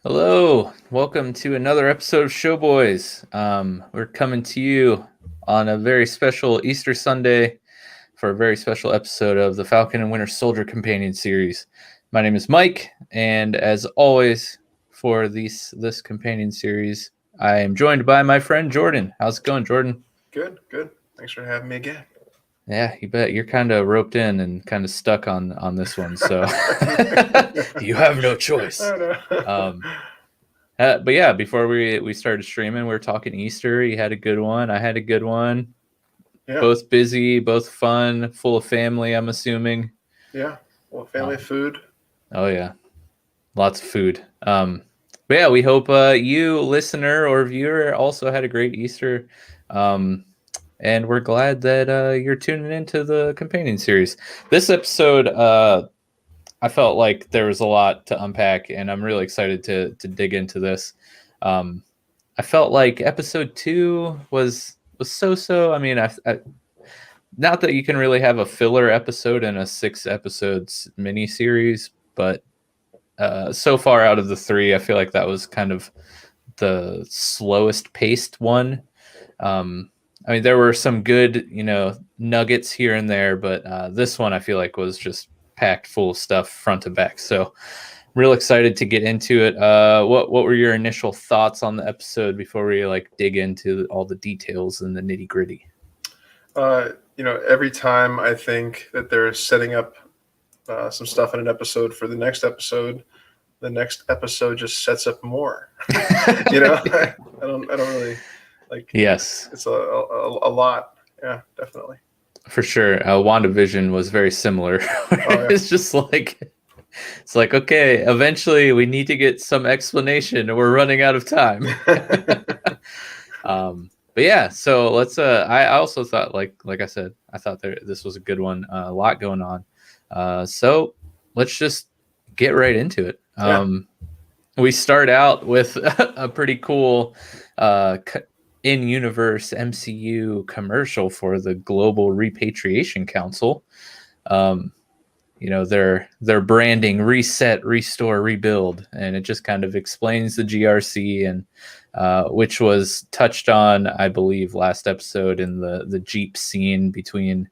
Hello, welcome to another episode of Showboys. We're coming to you on a very special Easter Sunday for a very special episode of the Falcon and Winter Soldier Companion series. My name is Mike, and as always, for this companion series, I am joined by my friend Jordan. How's it going, Jordan? Good, good. Thanks for having me again. Yeah, you bet. You're kind of roped in and kind of stuck on this one, so you have no choice. I know. But yeah, before we started streaming, we were talking Easter. You had a good one. I had a good one. Yeah, Both busy, both fun, full of family, I'm assuming. yeah. Well, family food. Oh yeah, lots of food. But yeah, we hope you, listener or viewer, also had a great Easter. And we're glad that you're tuning into the companion series. This episode, I felt like there was a lot to unpack, and I'm really excited to dig into this. I felt like episode 2 was so. I mean, I not that you can really have a filler episode in a 6 episodes miniseries, but so far out of the 3, I feel like that was kind of the slowest paced one. I mean, there were some good, nuggets here and there, but this one I feel like was just packed full of stuff front to back. So, real excited to get into it. What were your initial thoughts on the episode before we dig into all the details and the nitty gritty? Every time I think that they're setting up some stuff in an episode for the next episode just sets up more. I don't really like. Yes, it's a lot. Yeah, definitely. for sure. WandaVision was very similar. Yeah. It's like, okay, eventually we need to get some explanation. We're running out of time. But yeah, so let's. I also thought, like I said, I thought this was a good one. A lot going on. So let's just get right into it. We start out with a pretty cool in-universe MCU commercial for the Global Repatriation Council. Their branding: reset, restore, rebuild, and it just kind of explains the GRC, and which was touched on, I believe, last episode in the Jeep scene between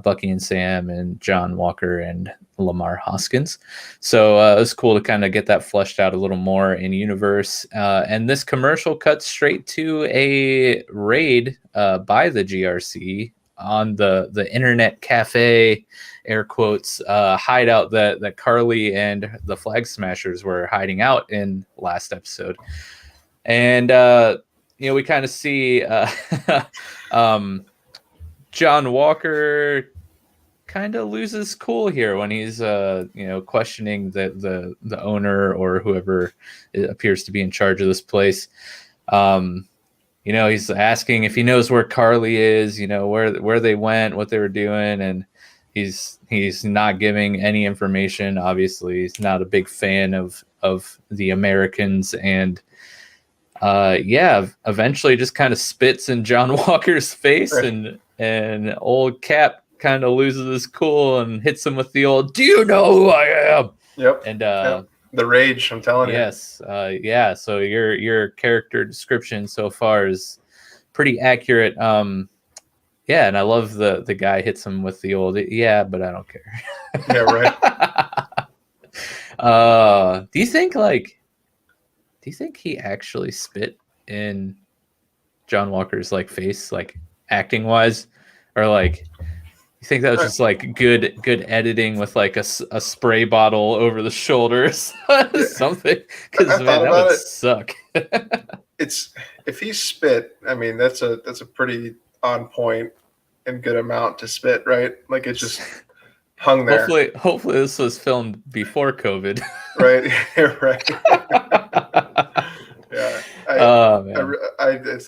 Bucky and Sam and John Walker and Lamar Hoskins. So it was cool to kind of get that fleshed out a little more in universe. And this commercial cuts straight to a raid by the GRC on the internet cafe, air quotes, hideout that Carly and the Flag Smashers were hiding out in last episode. And we kind of see John Walker kind of loses cool here when he's questioning the owner or whoever appears to be in charge of this place. He's asking if he knows where Carly is, where they went, what they were doing, and he's not giving any information. Obviously, he's not a big fan of the Americans, and eventually just kind of spits in John Walker's face, right. and old Cap kind of loses his cool and hits him with the old, "Do you know who I am?" Yep. And the rage, I'm telling you. Yes. So your character description so far is pretty accurate. And I love the guy hits him with the old, "Yeah, but I don't care." Yeah, right. Do you think he actually spit in John Walker's face, acting wise, or you think that was just good editing with a spray bottle over the shoulders, something? Because man, that would suck. It's if he spit, I mean that's a pretty on point and good amount to spit, right? Like it just hung there. Hopefully this was filmed before COVID. Right. Right. Yeah.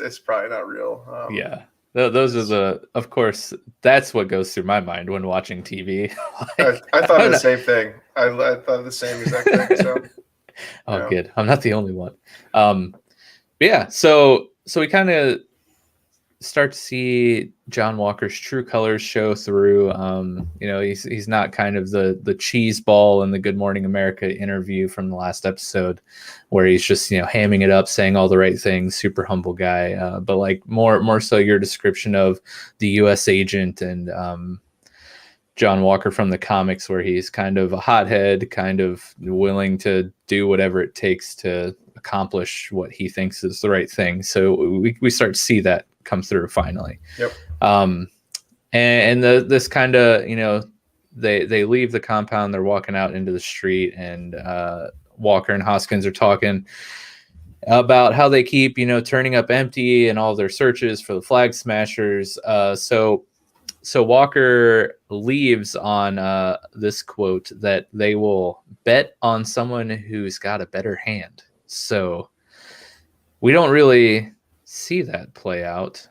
It's probably not real. Yeah. Those are of course, that's what goes through my mind when watching TV. I thought the same thing. I thought the same exact thing. So. Good. I'm not the only one. Yeah. So we kind of start to see John Walker's true colors show through. He's not kind of the cheese ball in the Good Morning America interview from the last episode, where he's just hamming it up, saying all the right things, super humble guy. But like more so your description of the U.S. agent and John Walker from the comics, where he's kind of a hothead, kind of willing to do whatever it takes to accomplish what he thinks is the right thing. So we start to see that come through finally. Yep. This kind of, they leave the compound, they're walking out into the street, and Walker and Hoskins are talking about how they keep, turning up empty and all their searches for the flag smashers. So Walker leaves on this quote that they will bet on someone who's got a better hand. So we don't really see that play out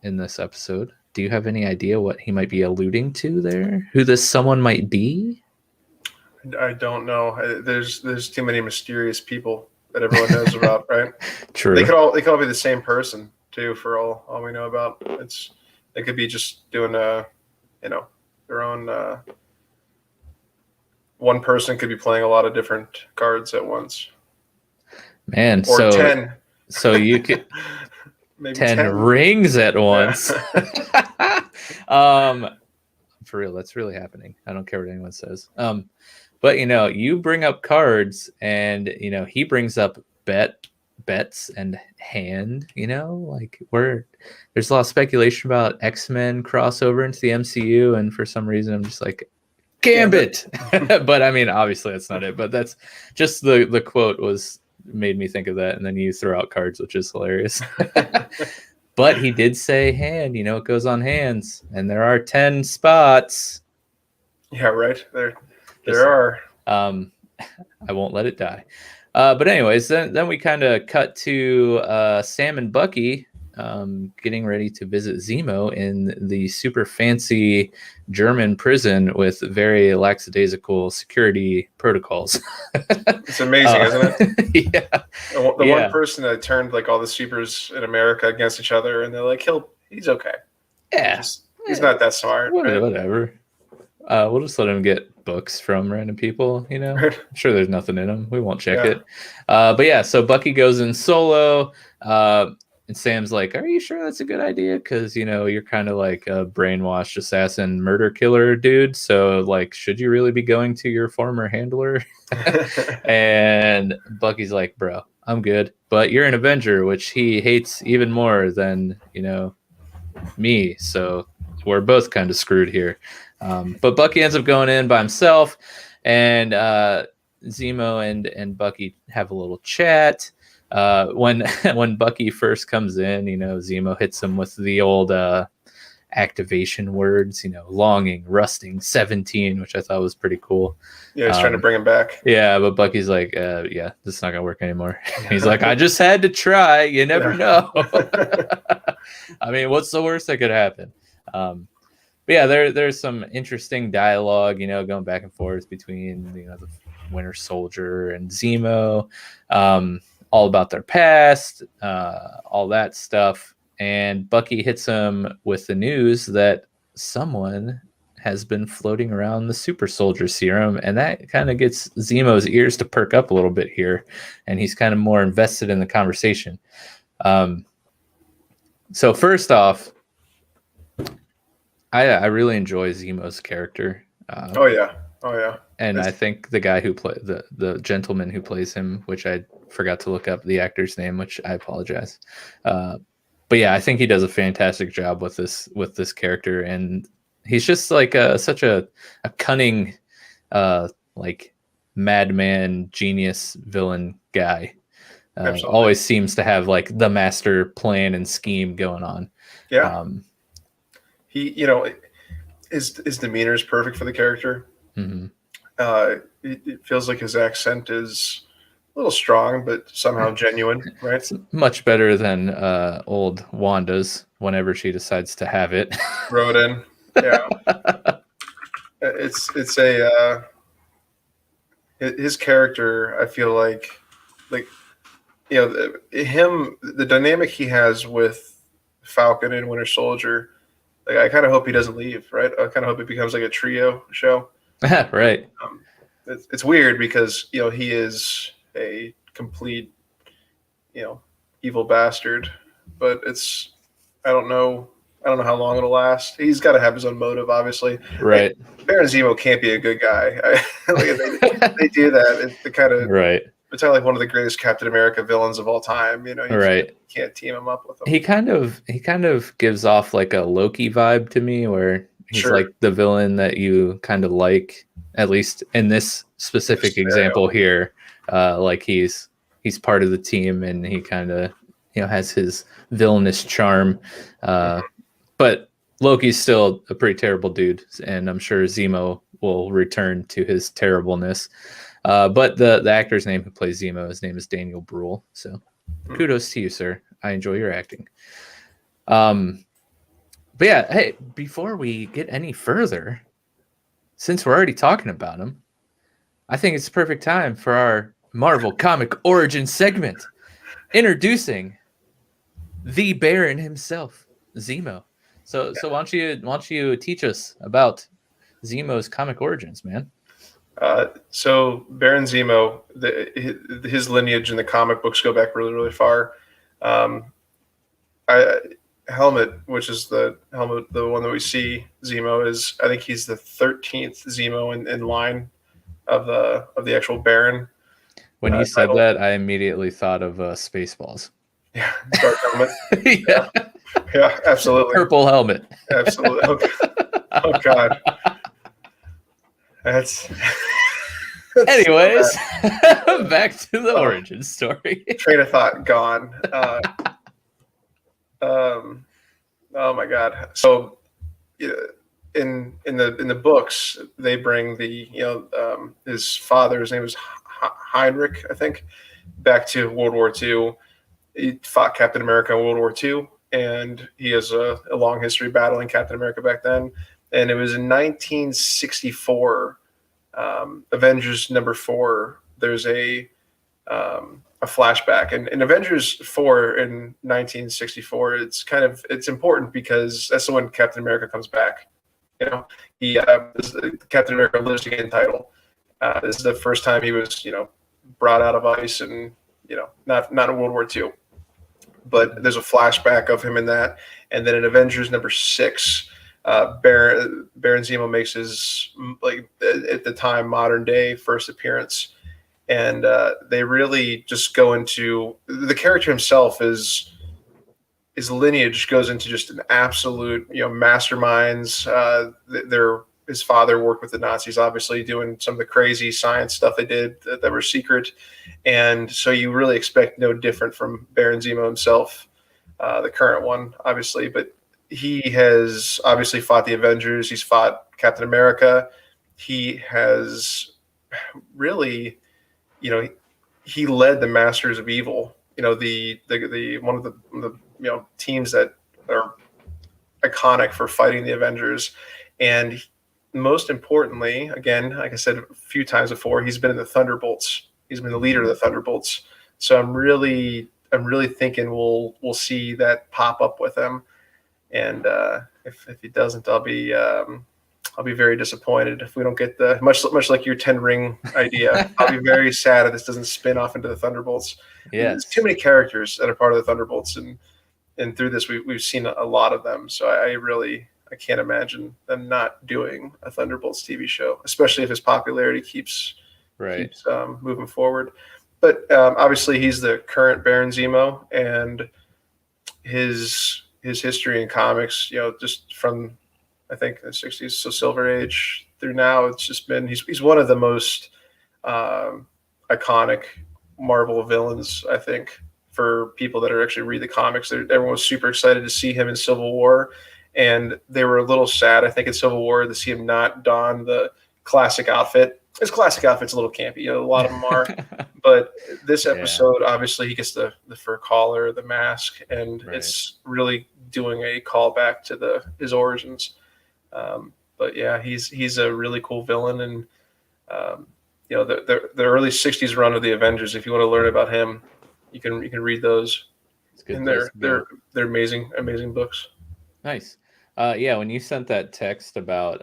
in this episode. Do you have any idea what he might be alluding to there? Who this someone might be? I don't know. There's too many mysterious people that everyone knows about, right? True. They could all be the same person too, for all we know about. They could be just doing their own. One person could be playing a lot of different cards at once. Man, or so 10. So you could Maybe 10 rings at once. For real, that's really happening. I don't care what anyone says. But you bring up cards, and he brings up bets and hand. There's a lot of speculation about X-Men crossover into the MCU, and for some reason I'm just like, Gambit. But I mean, obviously that's not it. But that's just the quote made me think of that, and then you throw out cards, which is hilarious. But he did say hand, it goes on hands, and there are 10 spots. Yeah, right. There are. I won't let it die. But anyways, then we kind of cut to Sam and Bucky getting ready to visit Zemo in the super fancy German prison with very lackadaisical security protocols. It's amazing, isn't it? Yeah. The one person that turned like all the supers in America against each other, and they're like, he's okay. Yeah. He's not that smart. Whatever. Right? We'll just let him get books from random people, I'm sure there's nothing in them. We won't check it. But yeah, so Bucky goes in solo. And Sam's like, are you sure that's a good idea? Because, you're kind of like a brainwashed assassin murder killer dude. So, like, should you really be going to your former handler? And Bucky's like, bro, I'm good. But you're an Avenger, which he hates even more than, me. So we're both kind of screwed here. But Bucky ends up going in by himself. And Zemo and Bucky have a little chat. When Bucky first comes in, Zemo hits him with the old activation words, longing, rusting, 17, which I thought was pretty cool. Yeah, he's trying to bring him back. Yeah, but Bucky's like, yeah, this is not gonna work anymore. He's like, I just had to try. You never know. I mean, what's the worst that could happen? But yeah, there's some interesting dialogue, going back and forth between the Winter Soldier and Zemo. All about their past, all that stuff. And Bucky hits him with the news that someone has been floating around the super soldier serum. And that kind of gets Zemo's ears to perk up a little bit here. And he's kind of more invested in the conversation. So first off, I really enjoy Zemo's character. Oh, yeah. And I think the guy who played the gentleman who plays him, which I forgot to look up the actor's name, which I apologize. But yeah, I think he does a fantastic job with this character, and he's just like such a cunning, like madman, genius villain guy. Always seems to have like the master plan and scheme going on. Yeah. He, his demeanor is perfect for the character. Mm-hmm. It feels like his accent is a little strong, but somehow genuine, right? It's much better than old Wanda's whenever she decides to have it. Throw it in. Yeah. It's his character, I feel like the dynamic he has with Falcon and Winter Soldier. Like, I kind of hope he doesn't leave, right? I kind of hope it becomes like a trio show. Right. It's weird because he is a complete evil bastard, but I don't know how long it'll last. He's got to have his own motive, obviously. Right. Like, Baron Zemo can't be a good guy. Like, they do that. It kind of right. It's kind of like one of the greatest Captain America villains of all time. You Right. can't team him up with him. He kind of gives off like a Loki vibe to me, where he's Sure. like the villain that you kind of like, at least in this specific example here. Like he's part of the team, and he kind of has his villainous charm. But Loki's still a pretty terrible dude, and I'm sure Zemo will return to his terribleness. But the actor's name who plays Zemo, his name is Daniel Bruhl. So kudos to you, sir. I enjoy your acting. But yeah, hey, before we get any further, since we're already talking about him, I think it's the perfect time for our Marvel Comic Origin segment, introducing the Baron himself, Zemo. So why don't you teach us about Zemo's comic origins, man? So Baron Zemo, his lineage in the comic books go back really, really far. Helmet, which is the helmet, the one that we see Zemo is, I think he's the 13th Zemo in line of the actual Baron. When you said that, I immediately thought of Spaceballs. Yeah, dark helmet. Yeah. Yeah, absolutely. Purple helmet. Absolutely. Oh God. That's. Anyways, back to the origin story. Train of thought gone. Oh my God. So, in the books, they bring his father. His name was Heinrich, I think, back to World War II. He fought Captain America in World War II, and he has a long history battling Captain America back then. And it was in 1964, Avengers #4. There's a flashback, and in Avengers 4 in 1964, it's important because that's the when Captain America comes back. He Captain America Lives Again title. This is the first time he was brought out of ice, and not in World War II. But there's a flashback of him in that, and then in Avengers #6, Baron Zemo makes his, like, at the time, modern day first appearance, and they really just go into the character himself. His lineage goes into just an absolute masterminds. His father worked with the Nazis, obviously doing some of the crazy science stuff they did that were secret. And so you really expect no different from Baron Zemo himself, the current one, obviously. But he has obviously fought the Avengers. He's fought Captain America. He has really, he led the Masters of Evil. The one of the teams that are iconic for fighting the Avengers. And most importantly, again, like I said a few times before, he's been in the Thunderbolts. He's been the leader of the Thunderbolts. So I'm really thinking we'll see that pop up with him. And if he doesn't, I'll be very disappointed if we don't get the much like your 10 ring idea. I'll be very sad if this doesn't spin off into the Thunderbolts. Yeah, there's too many characters that are part of the Thunderbolts, and through this we've seen a lot of them. So I can't imagine them not doing a Thunderbolts TV show, especially if his popularity keeps moving forward. But obviously, he's the current Baron Zemo, and his history in comics, just from I think the 60s, so Silver Age through now, it's just been he's one of the most iconic Marvel villains, I think, for people that are actually read the comics. Everyone was super excited to see him in Civil War. And they were a little sad, I think, in Civil War to see him not don the classic outfit. His classic outfit's a little campy. A lot of them are. But this episode, obviously, he gets the fur collar, the mask, and it's really doing a callback to his origins. But yeah, he's a really cool villain. And, the early 60s run of the Avengers, if you want to learn about him, you can read those. It's a good And place to go. they're amazing books. Nice. Yeah, when you sent that text about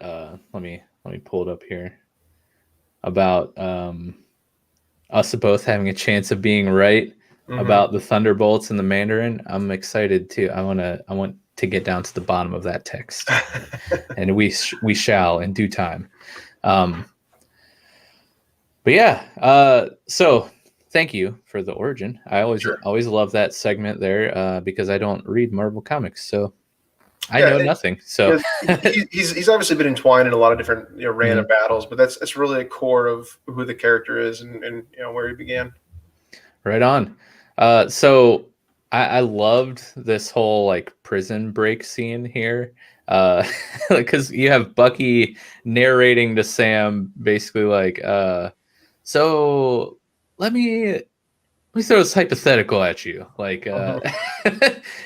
let me pull it up here, about us both having a chance of being right about the Thunderbolts and the Mandarin, I'm excited too. I want to get down to the bottom of that text, and we shall in due time. But yeah, so thank you for the origin. I always love that segment there because I don't read Marvel comics, so I know nothing. So he's obviously been entwined in a lot of different random battles, but that's really a core of who the character is and where he began. Right on. So I loved this whole like prison break scene here. Because you have Bucky narrating to Sam basically like, so let me throw this hypothetical at you. Like and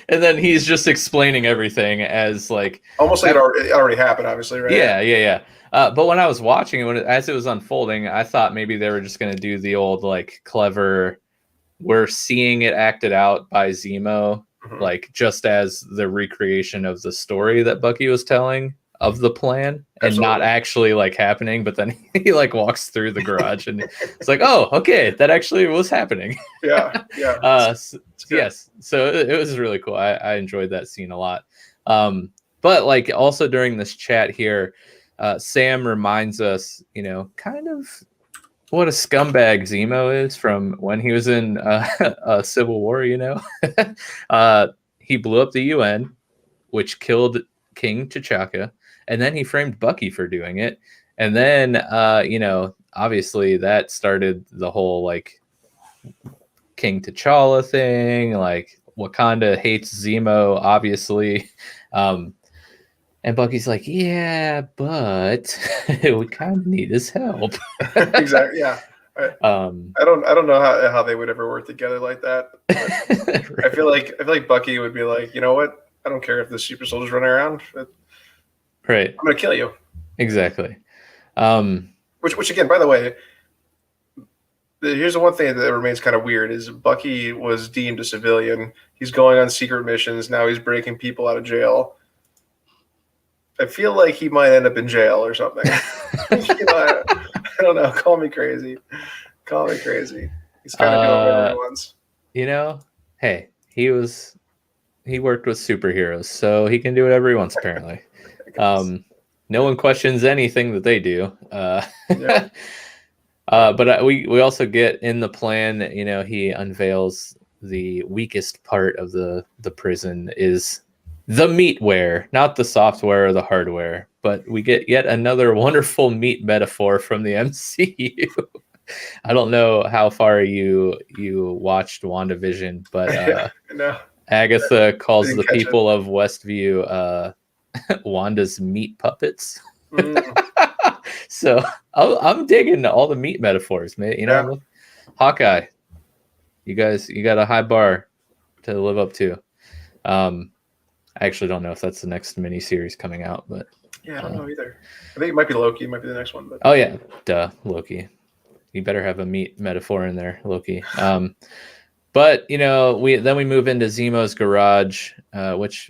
then he's just explaining everything as like almost like it already happened, obviously, right? Yeah. But when I was watching it, as it was unfolding, I thought maybe they were just gonna do the old like clever, we're seeing it acted out by Zemo, like just as the recreation of the story that Bucky was telling of the plan, and not actually like happening. But then he like walks through the garage and it's like, oh, okay, that actually was happening. Yeah. Yes, so it was really cool. I enjoyed that scene a lot. But like also during this chat here, Sam reminds us, kind of what a scumbag Zemo is from when he was in Civil War. He blew up the UN, which killed King T'Chaka, and then he framed Bucky for doing it. And then, obviously that started the whole like King T'Challa thing. Like Wakanda hates Zemo, obviously. And Bucky's like, yeah, but we kind of need his help. Exactly. Yeah. I don't know how they would ever work together like that. Right. I feel like Bucky would be like, you know what? I don't care if the super soldiers running around. Right. I'm gonna kill you. Exactly. Which again, by the way, here's the one thing that remains kind of weird is Bucky was deemed a civilian. He's going on secret missions. Now he's breaking people out of jail. I feel like he might end up in jail or something. I don't know. Call me crazy. He's kind of doing whatever he wants. Hey, he worked with superheroes, so he can do whatever he wants, apparently. No one questions anything that they do. But we also get in the plan that, he unveils the weakest part of the prison is the meatware, not the software or the hardware. But we get yet another wonderful meat metaphor from the MCU. I don't know how far you watched WandaVision, but no. Agatha calls the people of Westview Wanda's meat puppets. So I'm digging all the meat metaphors, man. Hawkeye, you got a high bar to live up to. I actually don't know if that's the next miniseries coming out, but yeah, I don't know either. I think it might be Loki. It might be the next one. But oh yeah, Loki. You better have a meat metaphor in there, Loki. But we move into Zemo's garage, which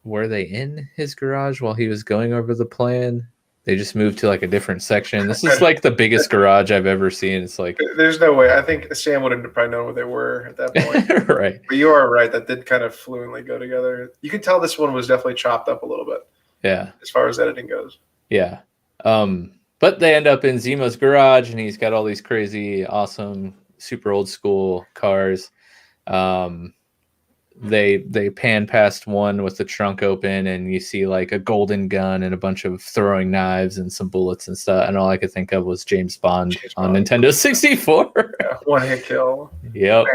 were they in his garage while he was going over the plan? They just moved to like a different section. This is like the biggest garage I've ever seen. It's like there's no way. I think Sam would have probably known where they were at that point. Right. But you are right. That did kind of fluently go together. You could tell this one was definitely chopped up a little bit. Yeah. As far as editing goes. Yeah. But they end up in Zemo's garage, and he's got all these crazy, awesome, super old school cars. They pan past one with the trunk open, and you see like a golden gun and a bunch of throwing knives and some bullets and stuff. And all I could think of was James Bond on Nintendo 64. Yeah, one hit kill. Yep.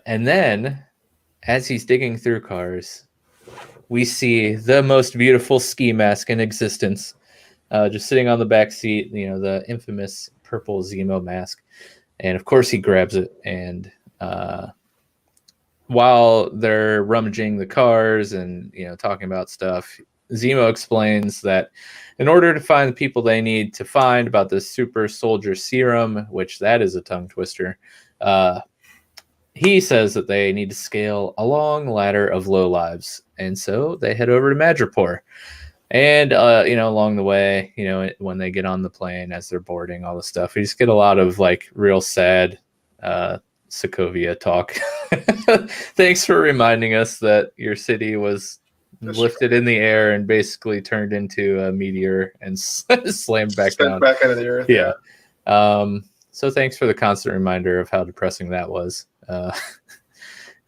And then, as he's digging through cars, we see the most beautiful ski mask in existence, just sitting on the back seat. The infamous purple Zemo mask, and of course he grabs it and. While they're rummaging the cars and talking about stuff, Zemo explains that in order to find the people they need to find about this super soldier serum, which that is a tongue twister, he says that they need to scale a long ladder of low lives, and so they head over to Madripoor. And along the way, when they get on the plane as they're boarding, all the stuff, we just get a lot of like real sad Sokovia talk. Thanks for reminding us that your city was lifted in the air and basically turned into a meteor and slammed back down. Back into the earth. Yeah. So thanks for the constant reminder of how depressing that was.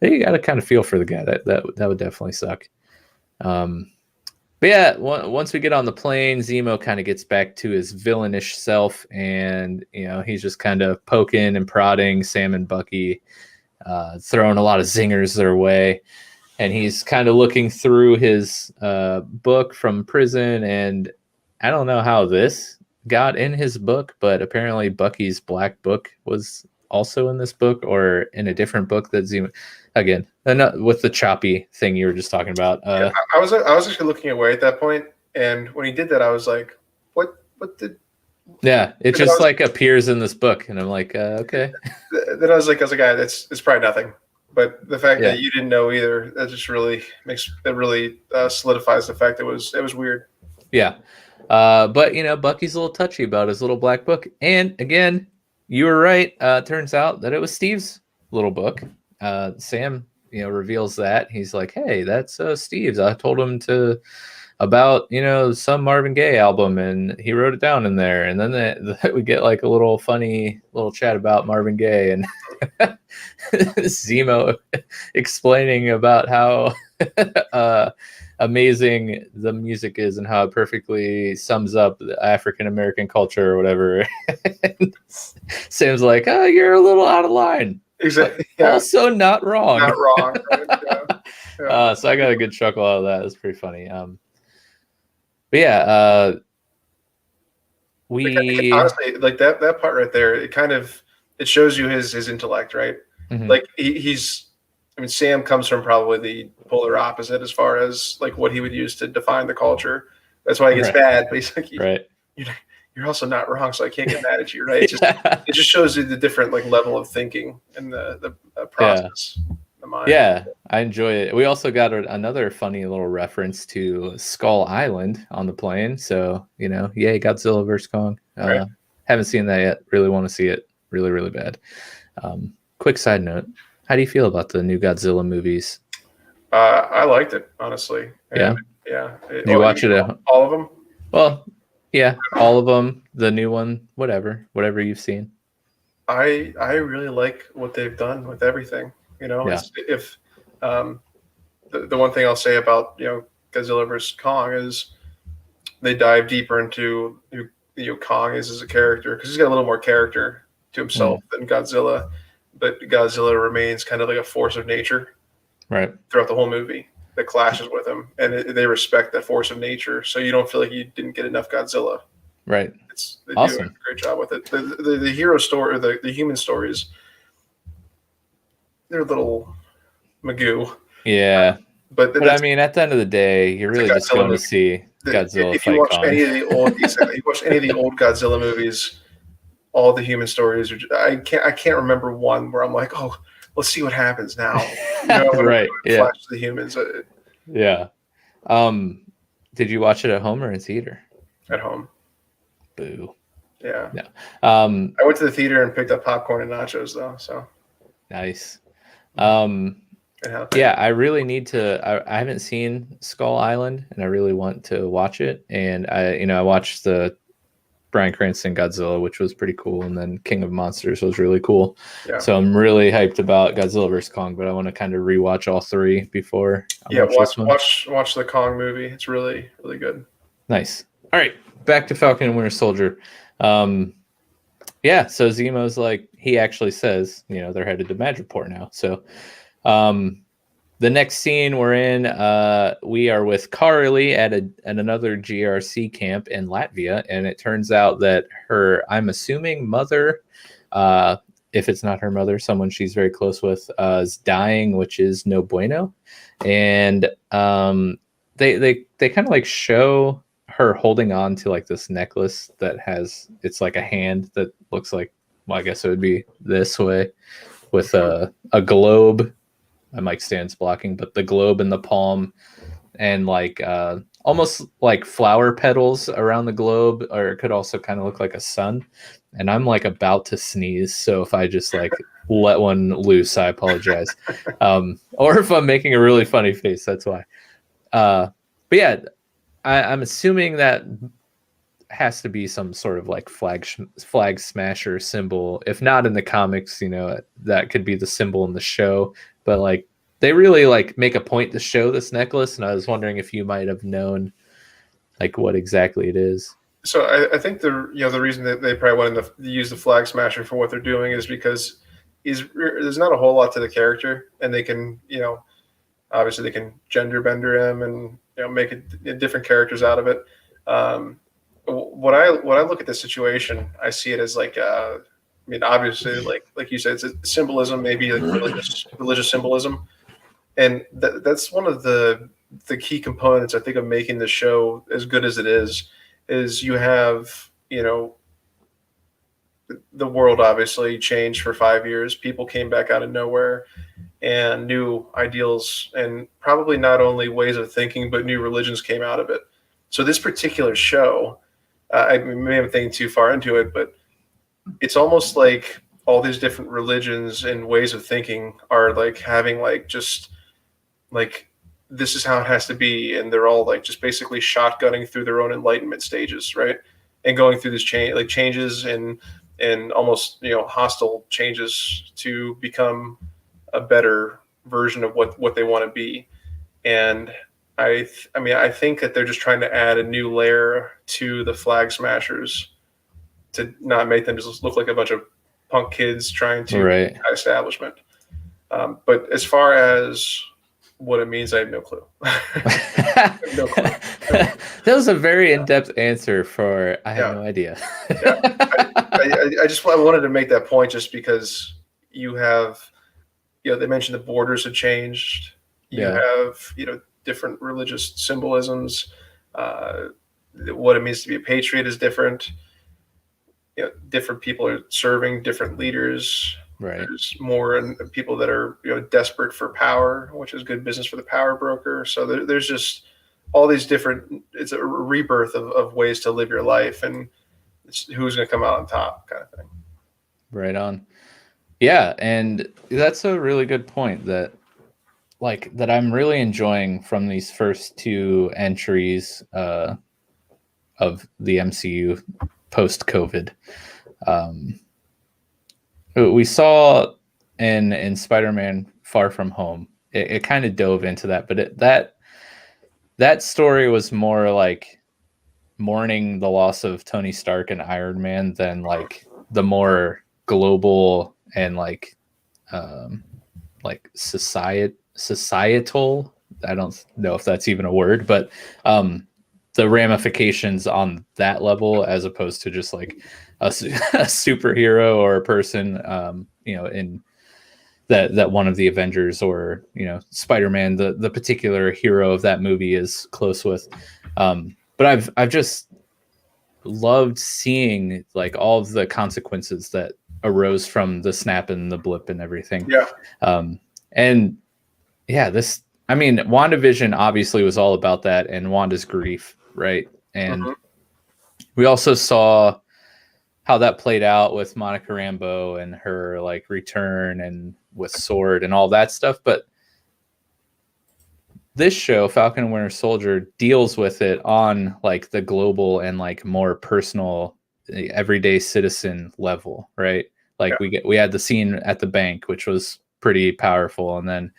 You got to kind of feel for the guy. That would definitely suck. But yeah, once we get on the plane, Zemo kind of gets back to his villainish self, and he's just kind of poking and prodding Sam and Bucky, throwing a lot of zingers their way, and he's kind of looking through his book from prison, and I don't know how this got in his book, but apparently Bucky's black book was also in this book or in a different book that Zemo. Again, with the choppy thing you were just talking about. I was actually looking away at that point, and when he did that, I was like, "What did?" Yeah, it just appears in this book, and I'm like, okay. Then I was like, it's probably nothing. But the fact that you didn't know either, that just really solidifies the fact that it was weird. Yeah, but Bucky's a little touchy about his little black book, and again, you were right. Turns out that it was Steve's little book. Sam, reveals that he's like, hey, that's Steve's. I told him about some Marvin Gaye album, and he wrote it down in there. And then we get like a little funny little chat about Marvin Gaye, and Zemo explaining about how amazing the music is and how it perfectly sums up the African American culture or whatever. Sam's like, oh, you're a little out of line. Exactly. Yeah. Also not wrong. Not wrong. Right? Yeah. So I got a good chuckle out of that. It's pretty funny. But yeah, honestly, like that part right there, it shows you his intellect, right? Mm-hmm. Like Sam comes from probably the polar opposite as far as like what he would use to define the culture. That's why he gets mad. But he's like, right. You're also not wrong, so I can't get mad at you, right? It just shows you the different like level of thinking and the process, the mind. Yeah, I enjoy it. We also got another funny little reference to Skull Island on the plane. So yay, Godzilla vs Kong. Right. Haven't seen that yet. Really want to see it. Really, really bad. Quick side note: how do you feel about the new Godzilla movies? I liked it, honestly. And, yeah. You watch it? All of them? Well. Yeah, all of them. The new one, whatever you've seen. I really like what they've done with everything. If the one thing I'll say about Godzilla vs Kong is they dive deeper into who Kong is as a character, because he's got a little more character to himself than Godzilla, but Godzilla remains kind of like a force of nature, right, throughout the whole movie. That clashes with him, and they respect that force of nature, so you don't feel like you didn't get enough Godzilla. Right. They awesome. do a great job with it. The hero story, or the human stories, they're a little magoo. Yeah. But I mean, at the end of the day, you're really just going to see Godzilla if fight you watch Kong. any of the old Godzilla movies, all the human stories I can't remember one where I'm like, oh, let's see what happens now. Right. Yeah. Flash the humans. Yeah. Did you watch it at home or in theater? At home. Boo. Yeah. No. I went to the theater and picked up popcorn and nachos though. So nice. Yeah, I really need to. I haven't seen Skull Island, and I really want to watch it. And I watched the Bryan Cranston Godzilla, which was pretty cool, and then King of Monsters was really cool. Yeah. So I'm really hyped about Godzilla vs Kong, but I want to kind of rewatch all three before. Watch the Kong movie. It's really, really good. Nice. All right, back to Falcon and Winter Soldier. Yeah, so Zemo's like, he actually says, they're headed to Madripoor now. So the next scene we're in, we are with Carly at another GRC camp in Latvia, and it turns out that her, I'm assuming, mother, if it's not her mother, someone she's very close with, is dying, which is no bueno. And they kind of like show her holding on to like this necklace that has, it's like a hand that looks like, well, I guess it would be this way. with a globe. My mic stand's blocking, but the globe in the palm, and like almost like flower petals around the globe, or it could also kind of look like a sun. And I'm like about to sneeze, so if I just like let one loose, I apologize. Or if I'm making a really funny face, that's why. But yeah, I'm assuming that has to be some sort of like flag smasher symbol. If not in the comics, you know, that could be the symbol in the show. But like they really like make a point to show this necklace, and I was wondering if you might have known like what exactly it is. So I think the reason that they probably wanted to use the flag smasher for what they're doing is because there's not a whole lot to the character, and they can, you know, obviously they can gender bender him and, you know, make it different characters out of it. When I look at the situation, I see it as like I mean, obviously, like you said, it's a symbolism, maybe like religious symbolism, and that's one of the key components I think of making the show as good as it is you have, you know, the world obviously changed for 5 years. People came back out of nowhere and new ideals, and probably not only ways of thinking, but new religions came out of it. So this particular show, I may have thinking too far into it, but it's almost like all these different religions and ways of thinking are like having like just like this is how it has to be, and they're all like just basically shotgunning through their own enlightenment stages, right? And going through this changes and almost, you know, hostile changes to become a better version of what they want to be. And I mean, I think that they're just trying to add a new layer to the flag smashers to not make them just look like a bunch of punk kids trying to establishment. But as far as what it means, I have no clue. No clue. That was a very in-depth answer for I have no idea. I wanted to make that point just because you have, you know, they mentioned the borders have changed. You have, you know, different religious symbolisms. What it means to be a patriot is different. You know, different people are serving different leaders. Right. There's more people that are, you know, desperate for power, which is good business for the power broker. So there's just all these different. It's a rebirth of ways to live your life, and it's who's going to come out on top, kind of thing. Right on. Yeah, and that's a really good point that I'm really enjoying from these first two entries of the MCU post-COVID. We saw in Spider-Man Far From Home, it kind of dove into that, but that story was more like mourning the loss of Tony Stark and Iron Man than like the more global and like societal. I don't know if that's even a word, but the ramifications on that level, as opposed to just like a superhero or a person, you know, in that one of the Avengers or, you know, Spider-Man, the particular hero of that movie is close with. But I've just loved seeing like all of the consequences that arose from the snap and the blip and everything. Yeah. And yeah, I mean, WandaVision obviously was all about that and Wanda's grief, right? And we also saw how that played out with Monica Rambeau and her like return and with Sword and all that stuff. But this show, Falcon and Winter Soldier, deals with it on like the global and like more personal, everyday citizen level, right? Like we had the scene at the bank, which was pretty powerful, and then,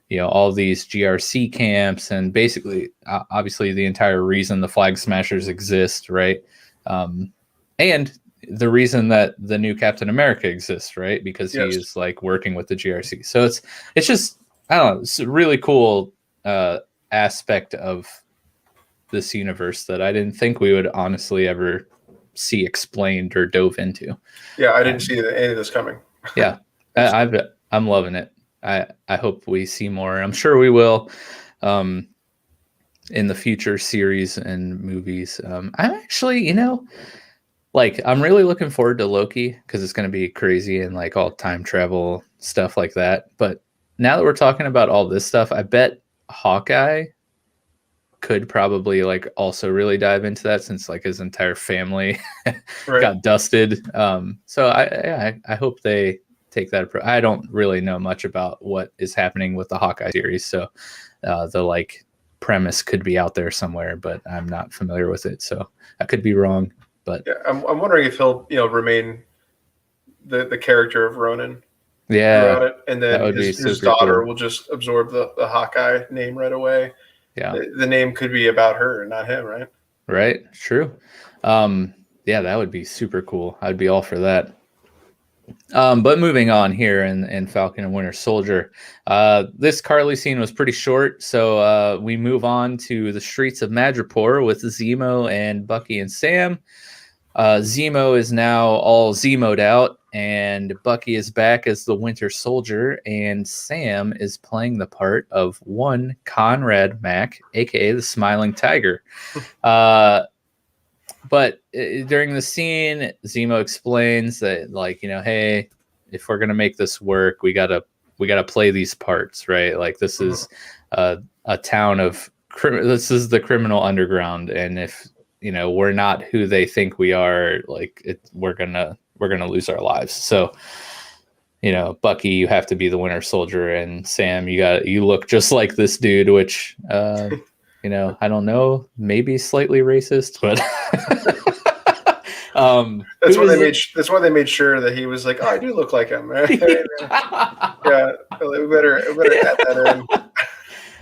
you know, all these GRC camps, and basically, obviously, the entire reason the Flag Smashers exist, right? And the reason that the new Captain America exists, right? Because he is like working with the GRC. So it's just, I don't know, it's a really cool aspect of this universe that I didn't think we would honestly ever see explained or dove into. Yeah, I didn't see any of this coming. Yeah, I'm loving it. I hope we see more. I'm sure we will in the future series and movies. I'm actually, you know, like I'm really looking forward to Loki because it's going to be crazy and like all time travel stuff like that. But now that we're talking about all this stuff, I bet Hawkeye could probably like also really dive into that since like his entire family Right. got dusted. So I hope they take that approach. I don't really know much about what is happening with the Hawkeye series, so the like premise could be out there somewhere, but I'm not familiar with it, so I could be wrong. But Yeah, I'm wondering if he'll remain the character of Ronan yeah, throughout it, and that then would be his super daughter cool. will just absorb the Hawkeye name right away. Yeah, The name could be about her, not him, right? right. True. Yeah, that would be super cool. I'd be all for that. But moving on here in Falcon and Winter Soldier, this Carly scene was pretty short, so we move on to the streets of Madripoor with Zemo and Bucky and Sam. Zemo is now all Zemoed out, and Bucky is back as the Winter Soldier, and Sam is playing the part of one Conrad Mack, aka the Smiling Tiger. But during the scene, Zemo explains that, like, hey, if we're gonna make this work, we gotta play these parts, right? Like, this is a town of this is the criminal underground, and if we're not who they think we are, like, we're gonna lose our lives. So, Bucky, you have to be the Winter Soldier, and Sam, you look just like this dude, which I don't know, maybe slightly racist, but That's why they made sure that he was like, oh, I do look like him. Right? Yeah, we better add that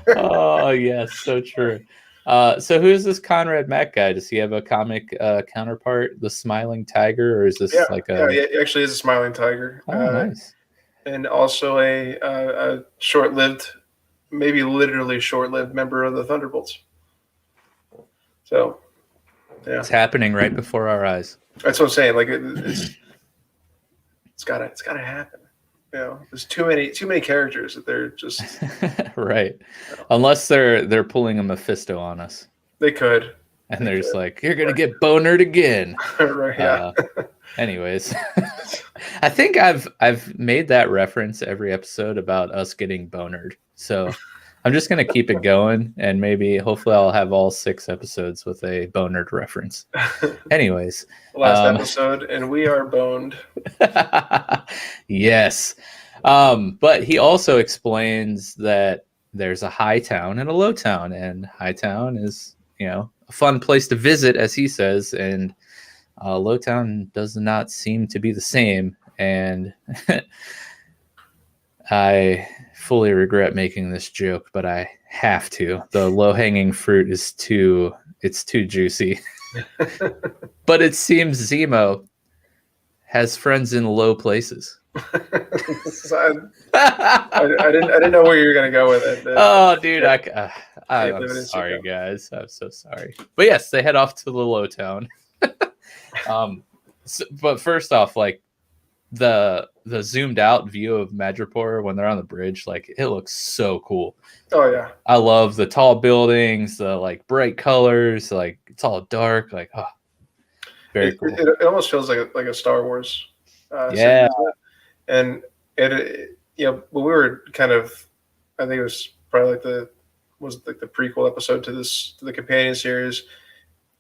in. Oh yes, so true. So who's this Conrad Mack guy? Does he have a comic counterpart, the Smiling Tiger, or is this yeah, he actually is a Smiling Tiger. Oh, nice. And also a short-lived, maybe literally short-lived member of the Thunderbolts. So, yeah, it's happening right before our eyes. That's what I'm saying. Like it's gotta happen. There's too many characters that they're just right. Unless they're pulling a Mephisto on us. They could. And they're just like, you're gonna get bonered again. Right. Yeah. Anyways, I think I've made that reference every episode about us getting bonered. So I'm just gonna keep it going, and hopefully I'll have all 6 episodes with a bonered reference. Anyways, last episode, and we are boned. Yes, but he also explains that there's a high town and a low town, and high town is a fun place to visit, as he says, and low town does not seem to be the same. And I fully regret making this joke, but I have to. The low-hanging fruit is too juicy. But it seems Zemo has friends in low places. I didn't know where you were gonna go with it. Oh, dude, I'm sorry, guys. I'm so sorry. But yes, they head off to the low town. But first off, like the zoomed out view of Madripoor when they're on the bridge, like it looks so cool. Oh yeah, I love the tall buildings, the like bright colors, like it's all dark, like very cool. It almost feels like a Star Wars. Yeah, and when we were kind of, I think it was probably like the prequel episode to the companion series.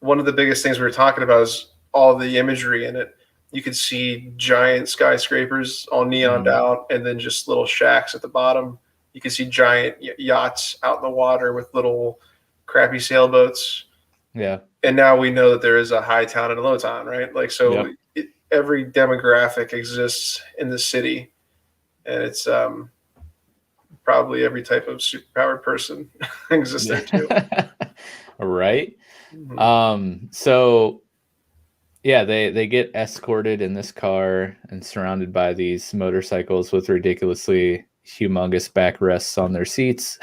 One of the biggest things we were talking about is all the imagery in it. You could see giant skyscrapers all neoned out, and then just little shacks at the bottom. You could see giant yachts out in the water with little crappy sailboats. Yeah. And now we know that there is a high town and a low town, right? Like, so every demographic exists in the city, and it's probably every type of superpowered person exists there too. Right. Mm-hmm. So yeah, they get escorted in this car and surrounded by these motorcycles with ridiculously humongous backrests on their seats.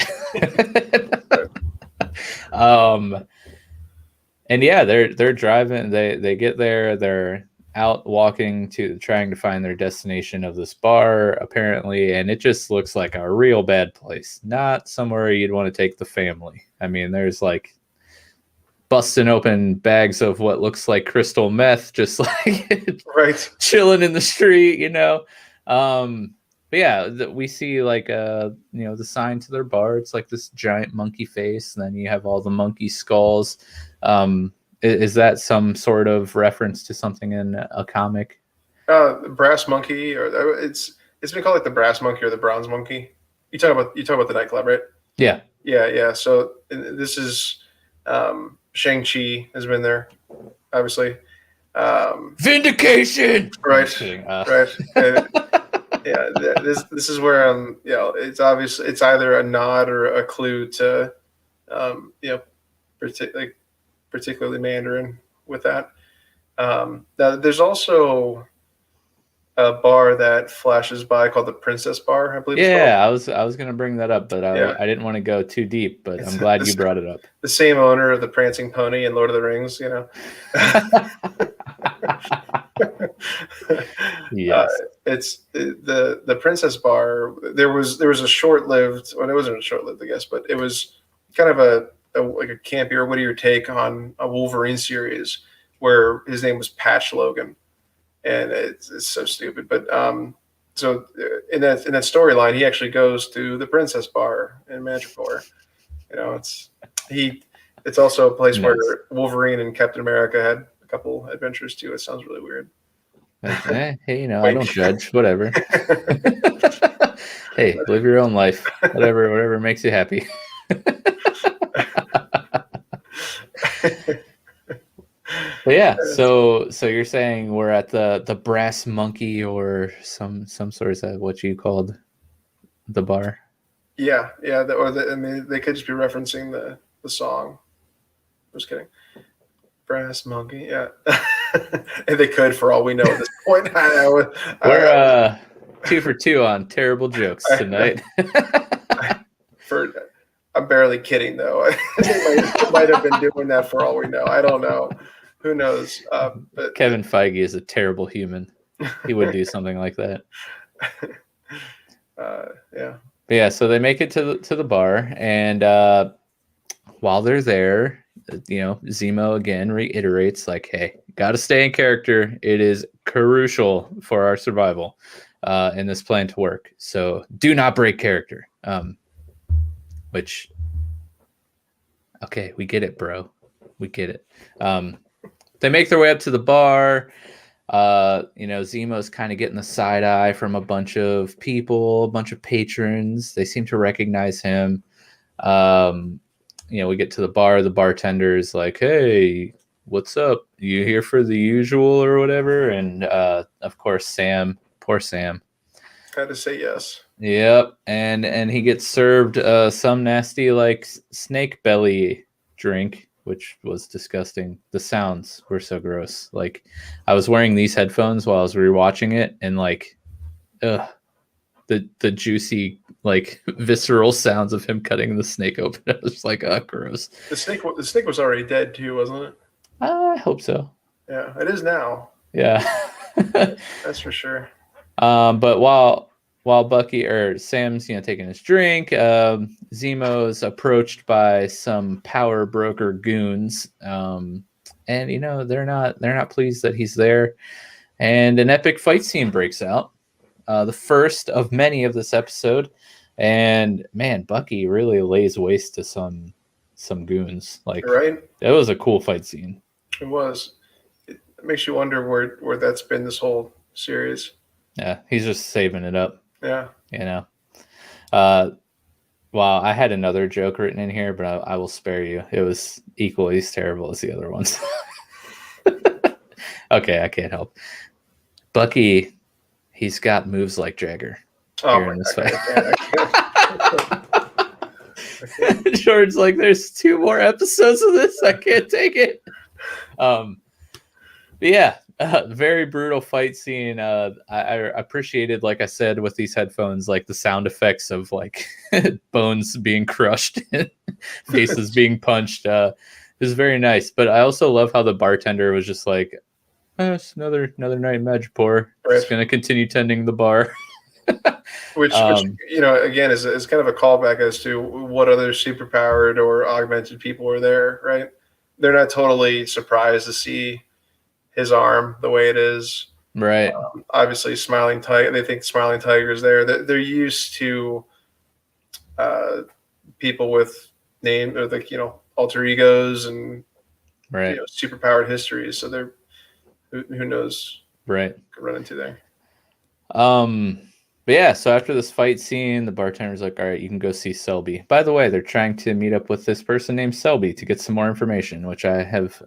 And yeah, they're driving. They get there. They're out walking trying to find their destination of this bar, apparently, and it just looks like a real bad place. Not somewhere you'd want to take the family. I mean, there's like busting open bags of what looks like crystal meth, just like Right. chilling in the street, But yeah, we see like the sign to their bar. It's like this giant monkey face, and then you have all the monkey skulls. Is that some sort of reference to something in a comic? The brass monkey, or it's been called like the brass monkey or the bronze monkey. You talk about the nightclub, right? Yeah. Yeah. So this is Shang-Chi has been there, obviously. Vindication. Right. Right. Yeah. This is where it's obvious. It's either a nod or a clue to particularly Mandarin with that. Now there's also a bar that flashes by called the Princess Bar, I believe. Yeah, I was gonna bring that up, but I didn't want to go too deep. But I'm glad you brought it up. The same owner of the Prancing Pony in Lord of the Rings, Yes. It's the Princess Bar. There was a short-lived. Well, it wasn't short-lived, I guess, but it was kind of like a campier, wittier take on a Wolverine series where his name was Patch Logan. And it's so stupid, but so in that storyline, he actually goes to the Princess Bar in Madripoor. It's also a place where Wolverine and Captain America had a couple adventures too. It sounds really weird. Hey, I don't judge. Whatever. Hey, live your own life. Whatever makes you happy. But yeah, so you're saying we're at the brass monkey or some sort of what you called the bar? Yeah. They could just be referencing the song. Just kidding. Brass monkey, yeah. And they could, for all we know at this point. We're 2 for 2 on terrible jokes tonight. I'm barely kidding, though. They might have been doing that for all we know. I don't know. Who knows? But Kevin Feige is a terrible human. He would do something like that. Yeah. But yeah, so they make it to the bar, and while they're there, Zemo again reiterates like, "Hey, got to stay in character. It is crucial for our survival in this plan to work. So do not break character." Which, okay, we get it, bro. We get it. They make their way up to the bar. Zemo's kind of getting the side eye from a bunch of people, a bunch of patrons. They seem to recognize him. We get to the bar. The bartender's like, "Hey, what's up? You here for the usual or whatever?" And of course, poor Sam, had to say yes. Yep, and he gets served some nasty like snake belly drink, which was disgusting. The sounds were so gross. Like, I was wearing these headphones while I was rewatching it, and like, the juicy, like, visceral sounds of him cutting the snake open. I was like, gross. The snake was already dead too, wasn't it? I hope so. Yeah, it is now. Yeah, that's for sure. But while Bucky or Sam's taking his drink, Zemo's approached by some power broker goons, and they're not pleased that he's there, and an epic fight scene breaks out, the first of many of this episode, and man, Bucky really lays waste to some goons. Like, right? It was a cool fight scene. It was. It makes you wonder where that's been this whole series. Yeah, he's just saving it up. Yeah. Well, I had another joke written in here, but I will spare you. It was equally as terrible as the other ones. Okay, I can't help. Bucky, he's got moves like Jagger. Oh, in this fight. George's like, there's 2 more episodes of this. I can't take it. But yeah. Very brutal fight scene. I appreciated, like I said, with these headphones, like the sound effects of like bones being crushed and faces being punched. It was very nice. But I also love how the bartender was just like, it's another night in Madripoor. Right. Just gonna continue tending the bar. which again is kind of a callback as to what other superpowered or augmented people were there, right? they're not totally surprised to see his arm the way it is. Right. Obviously, Smiling Tiger. They think Smiling Tiger is there. They're used to people with name or alter egos and Right. Superpowered histories. So they're who knows. Right. Could run into there. But yeah, so after this fight scene, the bartender's like, all right, you can go see Selby. By the way, they're trying to meet up with this person named Selby to get some more information, which I have,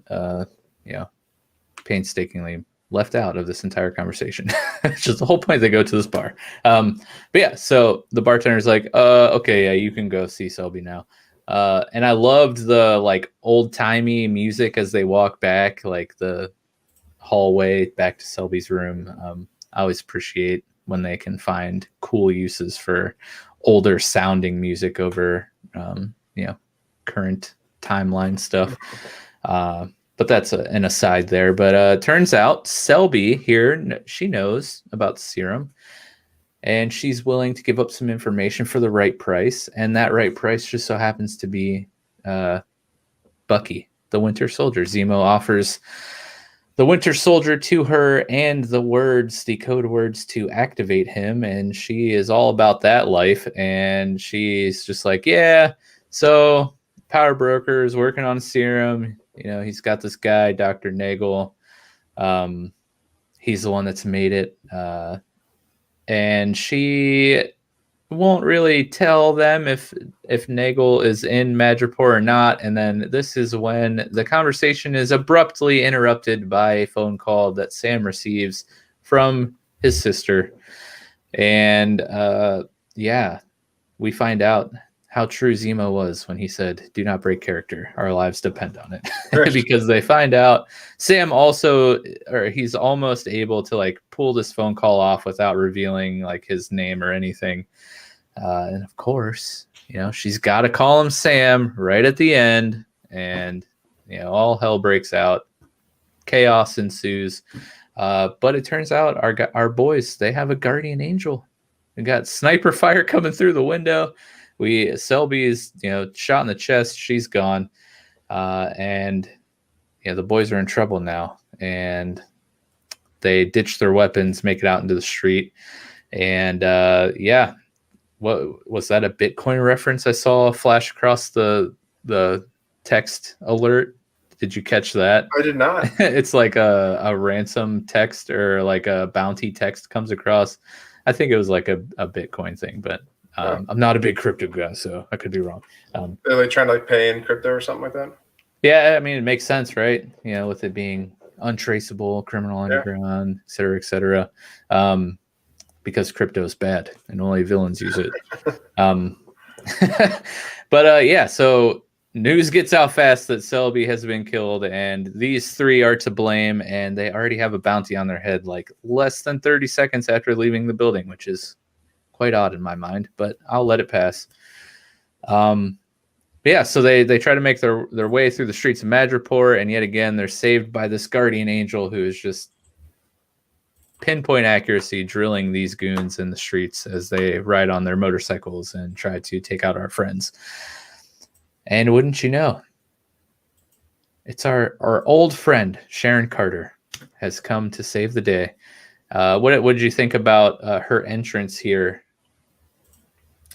painstakingly left out of this entire conversation. It's just the whole point they go to this bar. But yeah, so the bartender's like, okay, yeah, you can go see Selby now. And I loved the like old timey music as they walk back, like the hallway back to Selby's room. I always appreciate when they can find cool uses for older sounding music over, current timeline stuff. But that's an aside there. But turns out Selby here, she knows about the serum, and she's willing to give up some information for the right price. And that right price just so happens to be Bucky, the Winter Soldier. Zemo offers the Winter Soldier to her and the code words to activate him. And she is all about that life. And she's just like, yeah, so Power Broker is working on a serum. He's got this guy, Dr. Nagel. He's the one that's made it. And she won't really tell them if Nagel is in Madripoor or not. And then this is when the conversation is abruptly interrupted by a phone call that Sam receives from his sister. And we find out how true Zemo was when he said, do not break character. Our lives depend on it. Because they find out Sam he's almost able to like pull this phone call off without revealing like his name or anything. And of course, she's got to call him Sam right at the end. And, all hell breaks out. Chaos ensues. But it turns out our boys, they have a guardian angel. We got sniper fire coming through the window. Selby's, shot in the chest. She's gone. And the boys are in trouble now. And they ditch their weapons, make it out into the street. And what was that, a Bitcoin reference I saw flash across the text alert? Did you catch that? I did not. It's like a ransom text or like a bounty text comes across. I think it was like a Bitcoin thing, but I'm not a big crypto guy, so I could be wrong. Are they trying to like pay in crypto or something like that? Yeah, I mean, it makes sense, right? With it being untraceable, criminal underground, et cetera, et cetera. Because crypto is bad and only villains use it. So news gets out fast that Selby has been killed, and these three are to blame, and they already have a bounty on their head like less than 30 seconds after leaving the building, which is quite odd in my mind, but I'll let it pass. So they try to make their way through the streets of Madripoor, and yet again they're saved by this guardian angel who is just pinpoint accuracy drilling these goons in the streets as they ride on their motorcycles and try to take out our friends. And wouldn't you know, it's our old friend Sharon Carter has come to save the day. What did you think about her entrance here?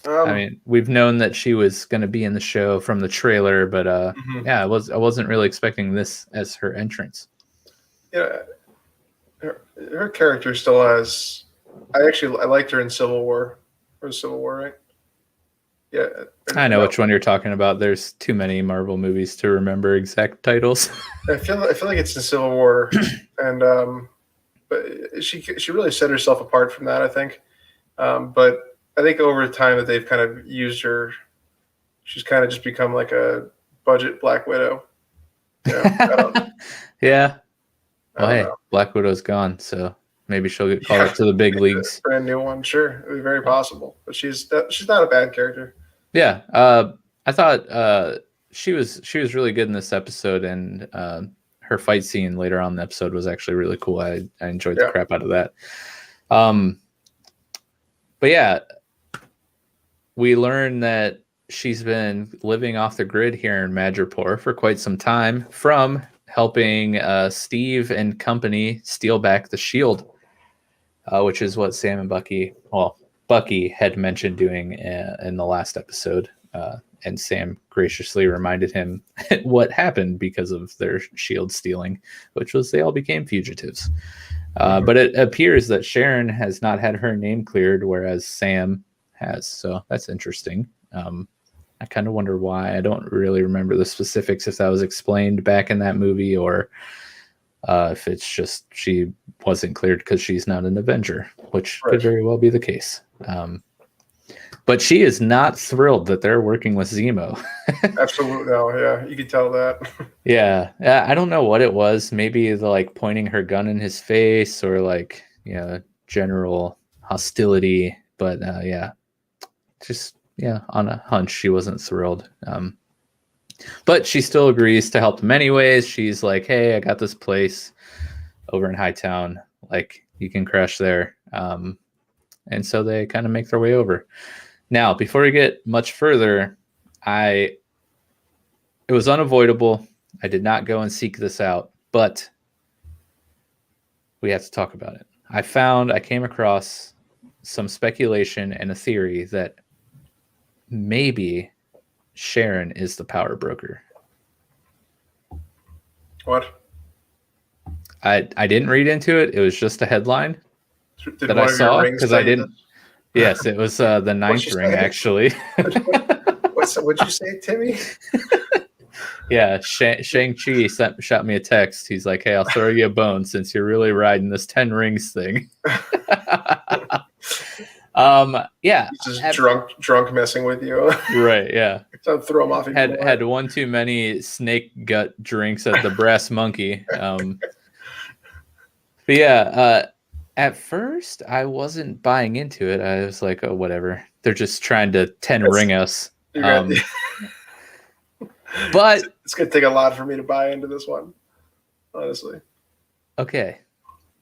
I mean, we've known that she was going to be in the show from the trailer, but I wasn't really expecting this as her entrance. Yeah, her character still has. I liked her in Civil War. Or Civil War, right? Yeah, I know which one you're talking about. There's too many Marvel movies to remember exact titles. I feel like it's in Civil War, and but she really set herself apart from that, I think. But I think over time that they've kind of used her, she's kind of just become like a budget Black Widow. Yeah. Well, hey, Black Widow's gone, so maybe she'll get called up to the big leagues. Brand new one, sure, it'd be very possible. But she's not a bad character. Yeah, I thought she was really good in this episode, and her fight scene later on in the episode was actually really cool. I enjoyed the crap out of that. But yeah, we learn that she's been living off the grid here in Madripoor for quite some time from helping Steve and company steal back the shield, which is what Sam and Bucky had mentioned doing in the last episode. And Sam graciously reminded him what happened because of their shield stealing, which was they all became fugitives. But it appears that Sharon has not had her name cleared, whereas Sam has. So that's interesting. I kind of wonder why. I don't really remember the specifics, if that was explained back in that movie, or if it's just she wasn't cleared because she's not an Avenger, which could very well be the case. But she is not thrilled that they're working with Zemo. Absolutely. No, yeah, you can tell that. Yeah. I don't know what it was. Maybe the like pointing her gun in his face, or like, general hostility. But yeah, just, on a hunch, she wasn't thrilled. But she still agrees to help them anyways. She's like, hey, I got this place over in Hightown. Like, you can crash there. And so they kind of make their way over. Now, before we get much further, it was unavoidable. I did not go and seek this out, but we have to talk about it. I came across some speculation and a theory that maybe Sharon is the power broker. What? I didn't read into it. It was just a headline Did that I saw because I didn't. Yes, it was the ninth ring, actually. What'd you say, Timmy? Yeah, Shang-Chi shot me a text. He's like, hey, I'll throw you a bone since you're really riding this 10 rings thing. Yeah. He's just drunk messing with you. Right, yeah. So throw him off. Had one too many snake gut drinks at the Brass Monkey. But yeah, at first I wasn't buying into it. I was like, oh, whatever. They're just trying to 10 ring us. But it's going to take a lot for me to buy into this one, honestly. Okay,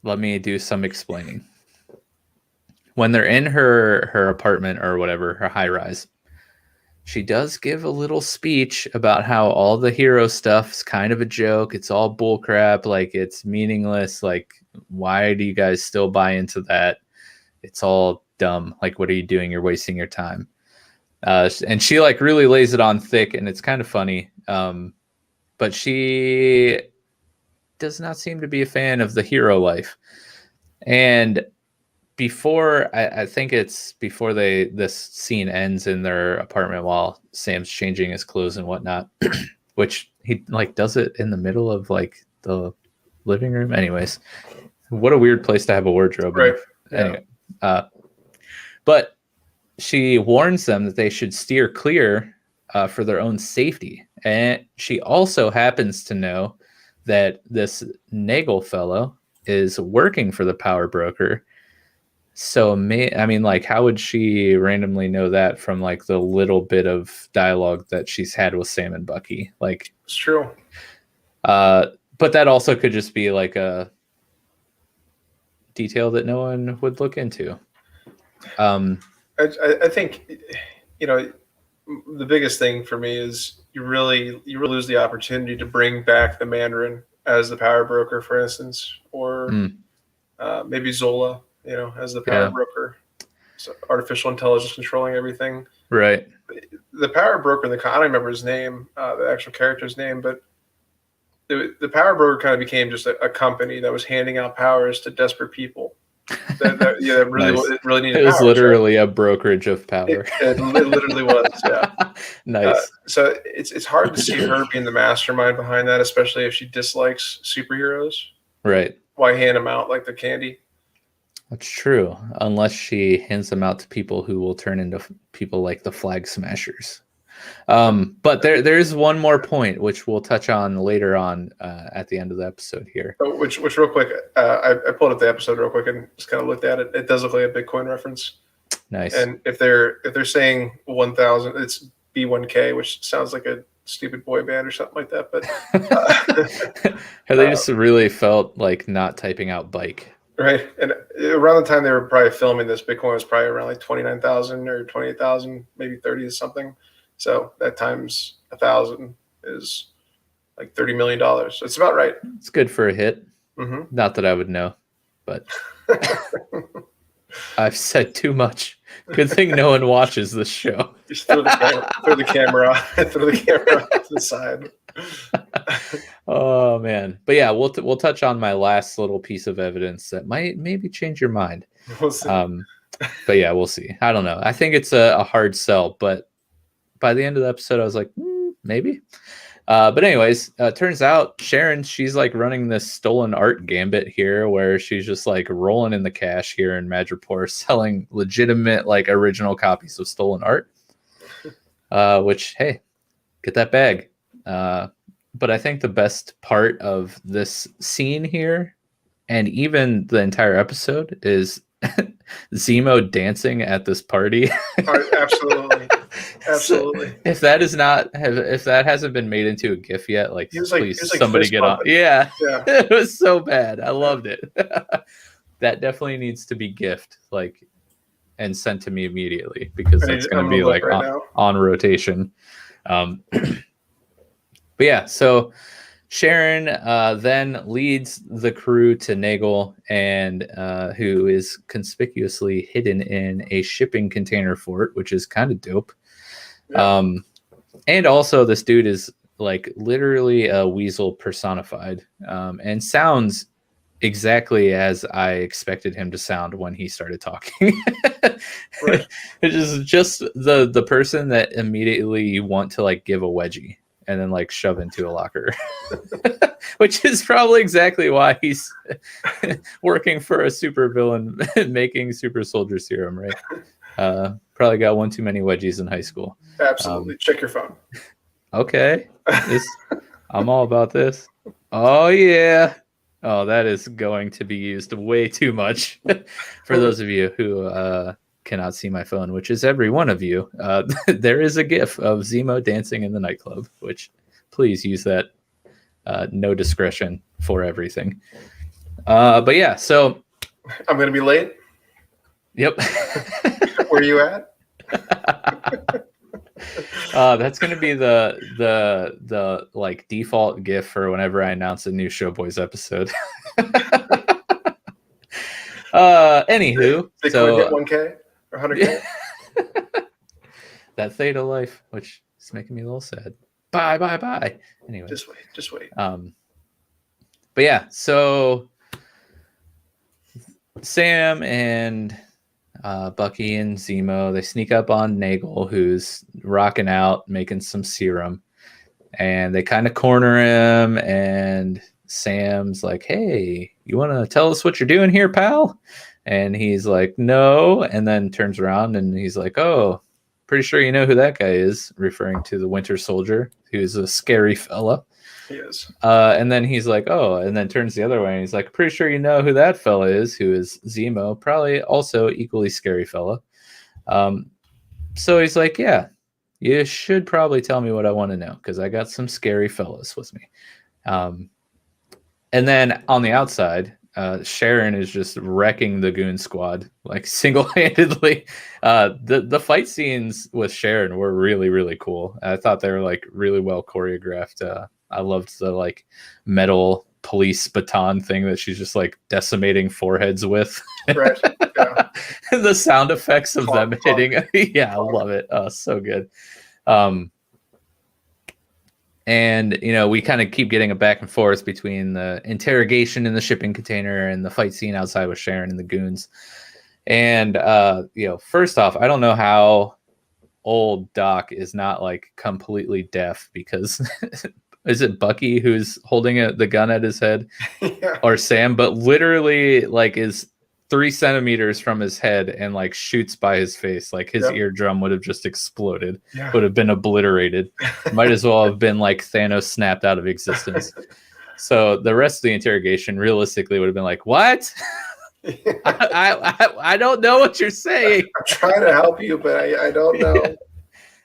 let me do some explaining. When they're in her apartment or whatever, her high rise, she does give a little speech about how all the hero stuff is kind of a joke. It's all bullcrap. Like, it's meaningless. Like, why do you guys still buy into that? It's all dumb. Like, what are you doing? You're wasting your time. And she like really lays it on thick, and it's kind of funny. But she does not seem to be a fan of the hero life. And before, I think it's before this scene ends in their apartment while Sam's changing his clothes and whatnot, which he like does it in the middle of like the living room. Anyways, what a weird place to have a wardrobe. Right. Anyway, but she warns them that they should steer clear for their own safety. And she also happens to know that this Nagel fellow is working for the power broker. So, how would she randomly know that from like the little bit of dialogue that she's had with Sam and Bucky? Like, it's true. But that also could just be like a detail that no one would look into. I think, the biggest thing for me is you really lose the opportunity to bring back the Mandarin as the power broker, for instance, or maybe Zola, as the power broker. So artificial intelligence controlling everything. Right. The power broker, I don't remember his name, the actual character's name, but the power broker kind of became just a company that was handing out powers to desperate people. That really needed. It was powers, literally a brokerage of power. It literally was. Yeah. Nice. So it's hard to see her being the mastermind behind that, especially if she dislikes superheroes. Right. Why hand them out like the candy? That's true. Unless she hands them out to people who will turn into people like the Flag Smashers. But there's one more point which we'll touch on later on at the end of the episode here. Which real quick, I pulled up the episode real quick and just kind of looked at it. It does look like a Bitcoin reference. Nice. And if they're saying 1,000, it's B1K, which sounds like a stupid boy band or something like that. But they just really felt like not typing out bike. Right. And around the time they were probably filming this, Bitcoin was probably around like 29,000 or 28,000, maybe 30 or something. So that times 1,000 is like $30 million. It's about right. It's good for a hit. Mm-hmm. Not that I would know, but I've said too much. Good thing no one watches this show. Just throw the camera to the side. Oh man, but yeah, we'll touch on my last little piece of evidence that might maybe change your mind. We'll see. But yeah, we'll see. I don't know. I think it's a hard sell, but by the end of the episode, I was like, maybe. But anyways, turns out Sharon, she's like running this stolen art gambit here, where she's just like rolling in the cash here in Madripoor, selling legitimate like original copies of stolen art. Which, hey, get that bag. But I think the best part of this scene here, and even the entire episode, is Zemo dancing at this party. Absolutely. Absolutely. So if that hasn't been made into a GIF yet, like please somebody get on. Yeah. It was so bad. I loved it. That definitely needs to be GIFed, like, and sent to me immediately, because it's going to be like on rotation. But yeah, so Sharon then leads the crew to Nagel, and who is conspicuously hidden in a shipping container fort, which is kind of dope. Yeah. And also this dude is like literally a weasel personified, and sounds exactly as I expected him to sound when he started talking. Right. It is just the person that immediately you want to like give a wedgie and then like shove into a locker. Which is probably exactly why he's working for a super villain making super soldier serum, right? Probably got one too many wedgies in high school. Absolutely. Check your phone. Okay. I'm all about this. Oh yeah. Oh, that is going to be used way too much. For those of you who cannot see my phone, which is every one of you, there is a GIF of Zemo dancing in the nightclub, which please use that. No discretion for everything. But yeah, so I'm going to be late. Yep. Where are you at? That's going to be the like default GIF for whenever I announce a new Showboys episode. Anywho, so hit 1K or 100K. That Theta life, which is making me a little sad. Bye. Anyway, just wait. But yeah, so Sam and Bucky and Zemo, they sneak up on Nagel, who's rocking out, making some serum, and they kind of corner him. And Sam's like, "Hey, you want to tell us what you're doing here, pal?" And he's like, "No," and then turns around and he's like, "Oh, pretty sure you know who that guy is," referring to the Winter Soldier, who's a scary fella. He is. And then he's like, "Oh," and then turns the other way and he's like, "Pretty sure you know who that fella is," who is Zemo, probably also equally scary fella. So he's like, "Yeah, you should probably tell me what I want to know, because I got some scary fellas with me." And then on the outside, Sharon is just wrecking the goon squad, like single-handedly. The fight scenes with Sharon were really, really cool. I thought they were like really well choreographed. I loved the like metal police baton thing that she's just like decimating foreheads with. Right. Yeah. The sound effects of them hitting. Yeah, I love it. Oh, so good. And, you know, we kind of keep getting a back and forth between the interrogation in the shipping container and the fight scene outside with Sharon and the goons. And, you know, first off, I don't know how old Doc is not like completely deaf, because is it Bucky who's holding the gun at his head? Yeah. Or Sam, but literally like is 3 centimeters from his head and like shoots by his face. Like his eardrum would have just exploded, would have been obliterated. Might as well have been like Thanos snapped out of existence. So the rest of the interrogation realistically would have been like, "What?" I don't know what you're saying. I'm trying to help you, but I don't know.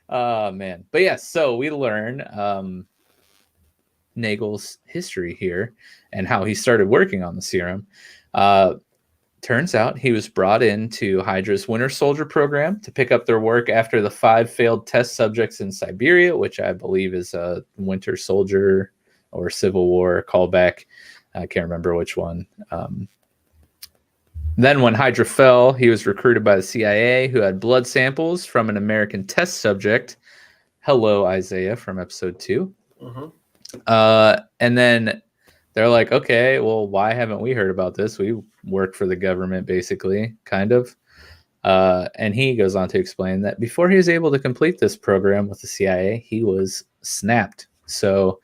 Oh man. But yeah, so we learn Nagel's history here and how he started working on the serum. turns out he was brought into Hydra's Winter Soldier program to pick up their work after the 5 failed test subjects in Siberia, which I believe is a Winter Soldier or Civil War callback. I can't remember which one. Then when Hydra fell, he was recruited by the CIA, who had blood samples from an American test subject. Hello, Isaiah, from episode 2. And then they're like, okay, well, why haven't we heard about this? We work for the government, basically, kind of. And he goes on to explain that before he was able to complete this program with the CIA, he was snapped. So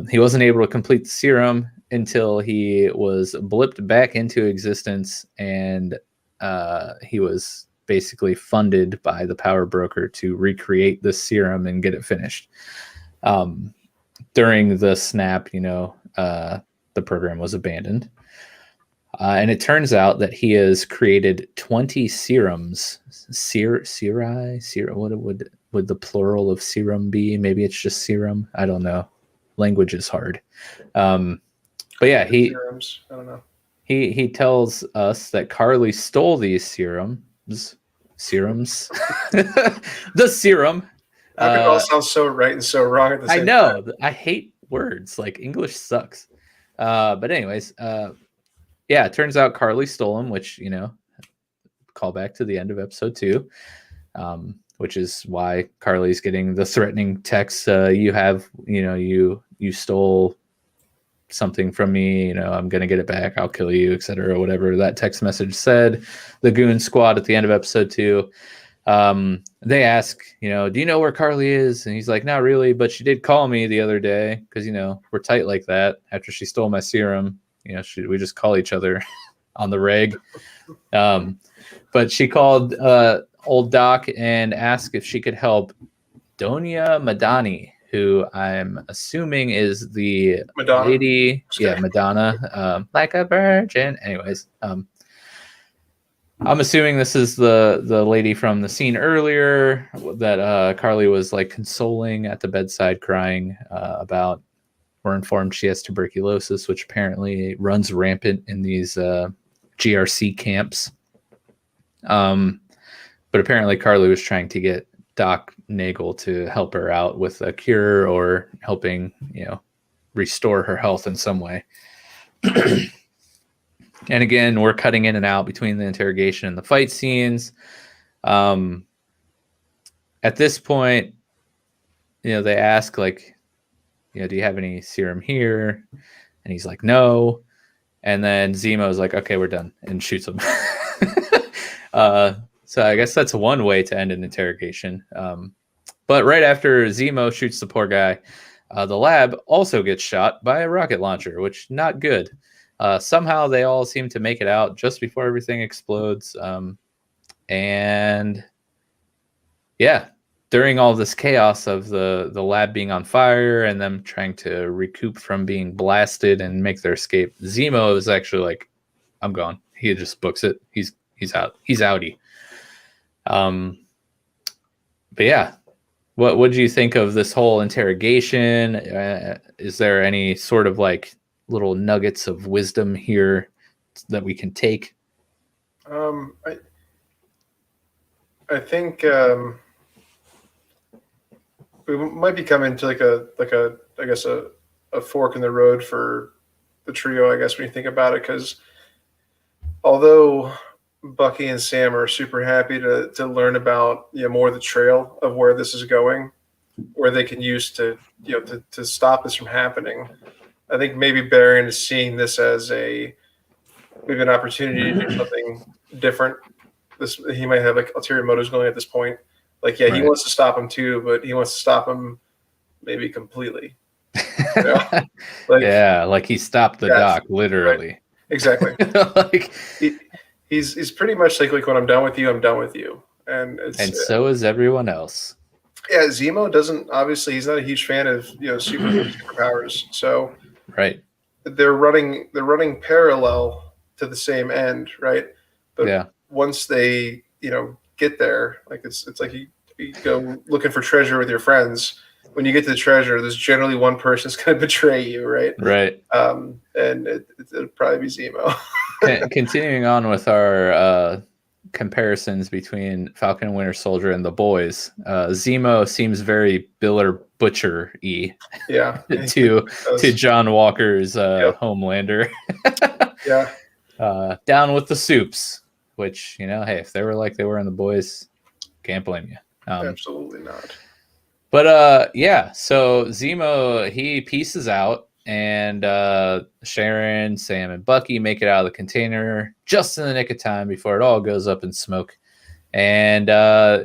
he wasn't able to complete the serum until he was blipped back into existence, and he was basically funded by the power broker to recreate the serum and get it finished. During the snap, the program was abandoned. And it turns out that he has created 20 serums. What would the plural of serum be? Maybe it's just serum. I don't know. Language is hard. But yeah, serums. I don't know. He tells us that Carly stole these serums. The serum. How could it all sound so right and so wrong at the same time? I know. I hate words. Like, English sucks. But anyways, yeah, it turns out Carly stole them, which, call back to the end of episode 2, which is why Carly's getting the threatening text. You stole something from me, I'm going to get it back. I'll kill you, etc. Whatever that text message said. The Goon Squad at the end of episode 2. They ask, do you know where Carly is? And he's like, not really, but she did call me the other day because, we're tight like that. After she stole my serum, we just call each other on the reg. But she called old Doc and asked if she could help Donia Madani, who I'm assuming is the Madonna. lady. Yeah, Madonna, like a virgin. Anyways, I'm assuming this is the lady from the scene earlier that Carly was like consoling at the bedside, crying about. We're informed she has tuberculosis, which apparently runs rampant in these GRC camps. But apparently Carly was trying to get Doc Nagel to help her out with a cure or helping, restore her health in some way. And again, we're cutting in and out between the interrogation and the fight scenes. At this point, they ask, like, do you have any serum here? And he's like, no. And then Zemo's like, okay, we're done, and shoots him. So I guess that's one way to end an interrogation. But right after Zemo shoots the poor guy, the lab also gets shot by a rocket launcher, which not good. Somehow they all seem to make it out just before everything explodes. And yeah, during all this chaos of the lab being on fire and them trying to recoup from being blasted and make their escape, Zemo is actually like, I'm gone. He just books it. He's out. He's outie. But yeah, what do you think of this whole interrogation? Is there any sort of like little nuggets of wisdom here that we can take? I think we might be coming to like a fork in the road for the trio, I guess, when you think about it, because although Bucky and Sam are super happy to learn about more of the trail of where this is going, where they can use to stop this from happening, I think maybe Baron is seeing this as maybe an opportunity to do something different. He might have like ulterior motives going at this point. Like, yeah, he wants to stop him too, but he wants to stop him maybe completely. Like he stopped the doc, literally. Right. Exactly. Like he's pretty much like when I'm done with you, I'm done with you. And so is everyone else. Yeah, Zemo obviously he's not a huge fan of superpowers. So they're running parallel to the same end, right? But once they get there, like it's like you go looking for treasure with your friends, when you get to the treasure, there's generally one person that's going to betray you, right? Right. And it'll probably be Zemo. Continuing on with our comparisons between Falcon and Winter Soldier and the boys, Zemo seems very Biller Butcher-y Yeah. to John Walker's Homelander. Yeah. Down with the soups, which, hey, if they were like they were in the boys, can't blame you. Absolutely not. But so Zemo, he pieces out, and Sharon, Sam, and Bucky make it out of the container just in the nick of time before it all goes up in smoke. And a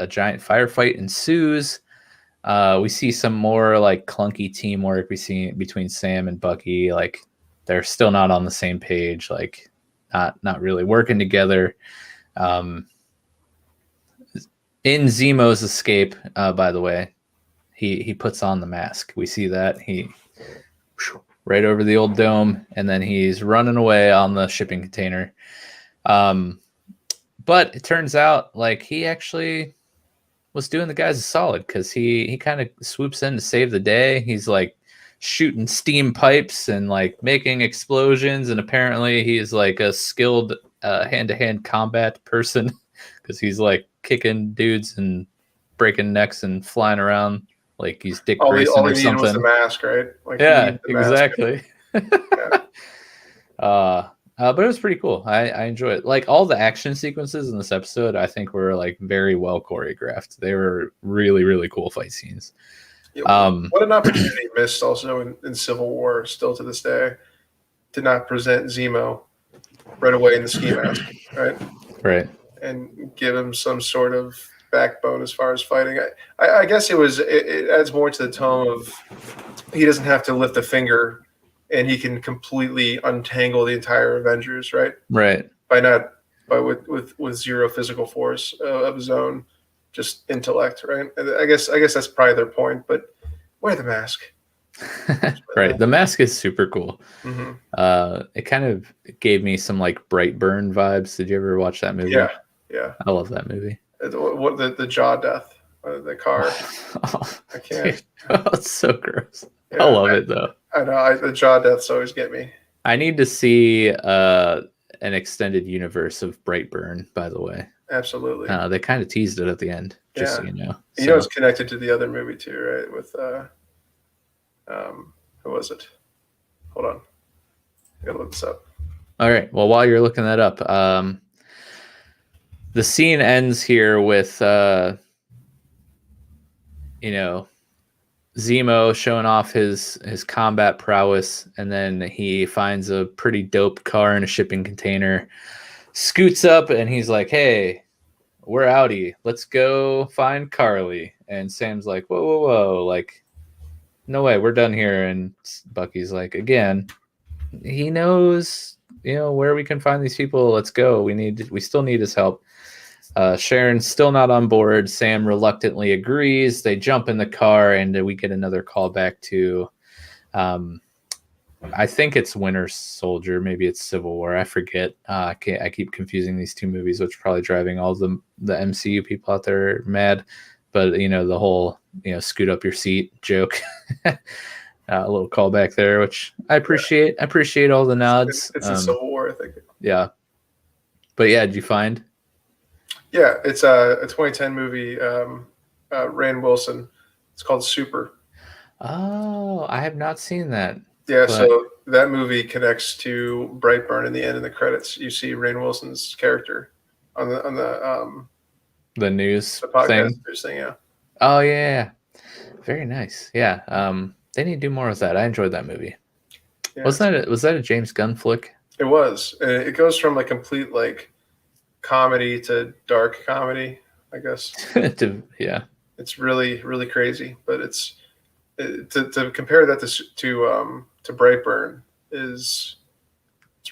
giant firefight ensues. We see some more like clunky teamwork we see between Sam and Bucky. Like they're still not on the same page, like not really working together. In Zemo's escape, by the way, he puts on the mask. We see that he right over the old dome, and then he's running away on the shipping container. But it turns out like he actually was doing the guys a solid, because he kind of swoops in to save the day. He's like shooting steam pipes and like making explosions, and apparently he's like a skilled hand-to-hand combat person, because he's like kicking dudes and breaking necks and flying around like he's Dick Grayson or something. Was the mask, right? Like yeah, exactly. But it was pretty cool. I enjoy it. Like all the action sequences in this episode, I think were like very well choreographed. They were really, really cool fight scenes. Yeah, what an opportunity missed also in Civil War, still to this day, to not present Zemo right away in the ski mask, right? Right. And give him some sort of backbone as far as fighting. I guess it adds more to the tone of he doesn't have to lift a finger, and he can completely untangle the entire Avengers, right? Right. With zero physical force of his own, just intellect, right? I guess that's probably their point. But wear the mask. Right. The mask is super cool. Mm-hmm. It kind of gave me some like Brightburn vibes. Did you ever watch that movie? Yeah. I love that movie. What the jaw death, the car. I can't. It's so gross. Yeah, I love it though. I know. The jaw deaths always get me. I need to see an extended universe of Brightburn, by the way. Absolutely. They kind of teased it at the end, just so you know. You know, it's connected to the other movie too, right? With who was it? Hold on, I gotta look this up. All right. Well, while you're looking that up, the scene ends here with Zemo showing off his combat prowess, and then he finds a pretty dope car in a shipping container, scoots up, and he's like, "Hey, we're outie. Let's go find Carly." And Sam's like, "Whoa, like, no way, we're done here." And Bucky's like, again, he knows, where we can find these people. Let's go. We still need his help. Sharon's still not on board. Sam reluctantly agrees. They jump in the car, and we get another call back to, I think it's Winter Soldier. Maybe it's Civil War. I forget. I keep confusing these two movies, which is probably driving all the MCU people out there mad. But, the whole, scoot up your seat joke. A little callback there, which I appreciate. I appreciate all the nods. It's a Civil War, I think. Yeah. But yeah, did you find? Yeah, it's a 2010 movie, Rainn Wilson. It's called Super. Oh, I have not seen that. Yeah, so that movie connects to Brightburn in the end. In the credits, you see Rainn Wilson's character on the news podcast thing. Yeah. Oh yeah, very nice. Yeah, they need to do more with that. I enjoyed that movie. Yeah, was that a James Gunn flick? It was. It goes from like complete like comedy to dark comedy, I guess. Yeah, it's really, really crazy. But to compare that to Brightburn it's